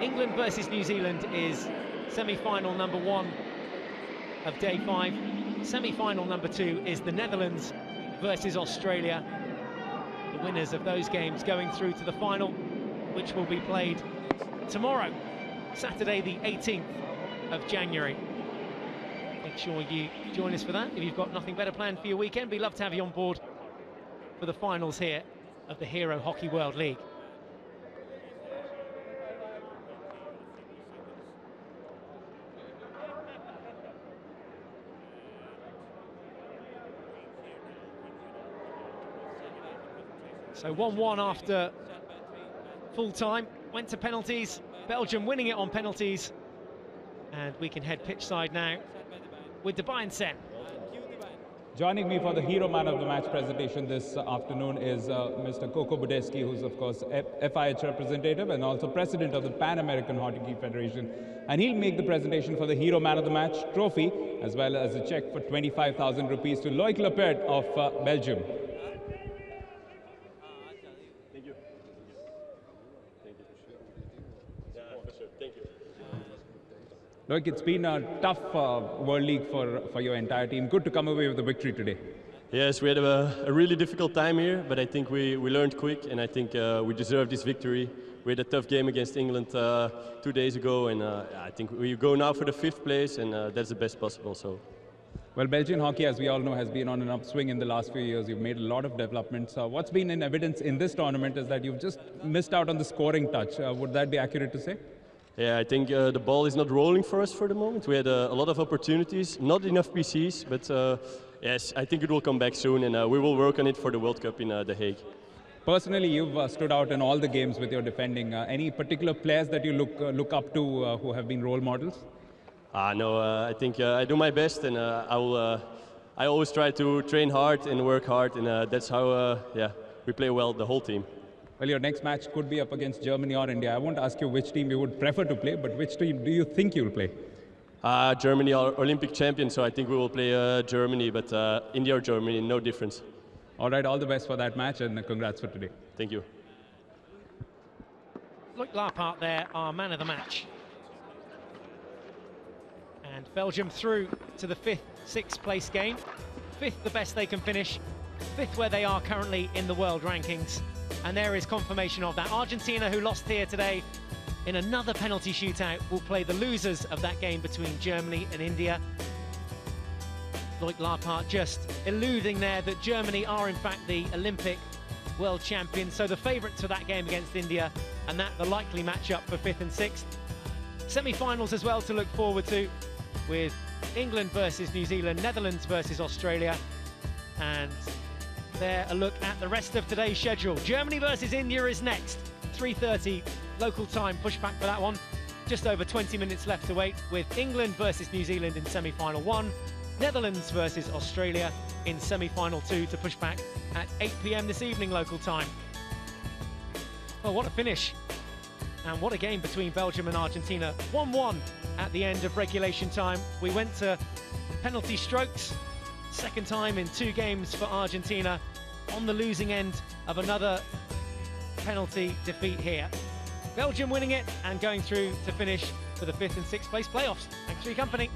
B: England versus New Zealand is semi-final number 1 of day 5. Semi-final number 2 is the Netherlands versus Australia. The winners of those games going through to the final, which will be played tomorrow, Saturday the 18th of January. Make sure you join us for that if you've got nothing better planned for your weekend. We'd love to have you on board for the finals here of the Hero Hockey World League. So 1-1 after full time, went to penalties, Belgium winning it on penalties, and we can head pitch side now with Dubai Sen.
D: Joining me for the Hero Man of the Match presentation this afternoon is Mr. Coco Budeski, who's of course FIH representative and also president of the Pan American Hockey Federation. And he'll make the presentation for the Hero Man of the Match trophy, as well as a check for 25,000 rupees to Loic Lepert of Belgium. Look, it's been a tough World League for your entire team. Good to come away with the victory today.
H: Yes, we had a really difficult time here, but I think we learned quick, and I think we deserve this victory. We had a tough game against England 2 days ago, and I think we go now for the 5th place, and that's the best possible. So.
D: Well, Belgian hockey, as we all know, has been on an upswing in the last few years. You've made a lot of developments. What's been in evidence in this tournament is that you've just missed out on the scoring touch. Would that be accurate to say?
H: Yeah, I think the ball is not rolling for us for the moment. We had a lot of opportunities, not enough PCs, but yes, I think it will come back soon, and we will work on it for the World Cup in The Hague.
D: Personally, you've stood out in all the games with your defending. Any particular players that you look up to who have been role models?
H: No, I think I do my best, and I always try to train hard and work hard, and that's how we play well, the whole team.
D: Well, your next match could be up against Germany or India. I won't ask you which team you would prefer to play, but which team do you think you'll play?
H: Germany are Olympic champions, so I think we will play Germany, but India or Germany, no difference.
D: All right, all the best for that match, and congrats for today.
H: Thank you.
B: Look, Lampard there, our man of the match. And Belgium through to the 5th, 6th place game. 5th, the best they can finish. 5th, where they are currently in the world rankings. And there is confirmation of that. Argentina, who lost here today in another penalty shootout, will play the losers of that game between Germany and India. Loic Lampard just eluding there that Germany are in fact the Olympic world champions, so the favourites for that game against India, and that the likely matchup for 5th and 6th. Semi-finals as well to look forward to, with England versus New Zealand, Netherlands versus Australia, and there a look at the rest of today's schedule. Germany versus India is next, 3:30 local time, push back for that one. Just over 20 minutes left to wait, with England versus New Zealand in semi-final 1, Netherlands versus Australia in semi-final 2 to push back at 8 p.m. this evening local time. Well, what a finish. And what a game between Belgium and Argentina. 1-1 at the end of regulation time. We went to penalty strokes. Second time in 2 games for Argentina, on the losing end of another penalty defeat here. Belgium winning it and going through to finish for the 5th and 6th place playoffs. Thanks for your company.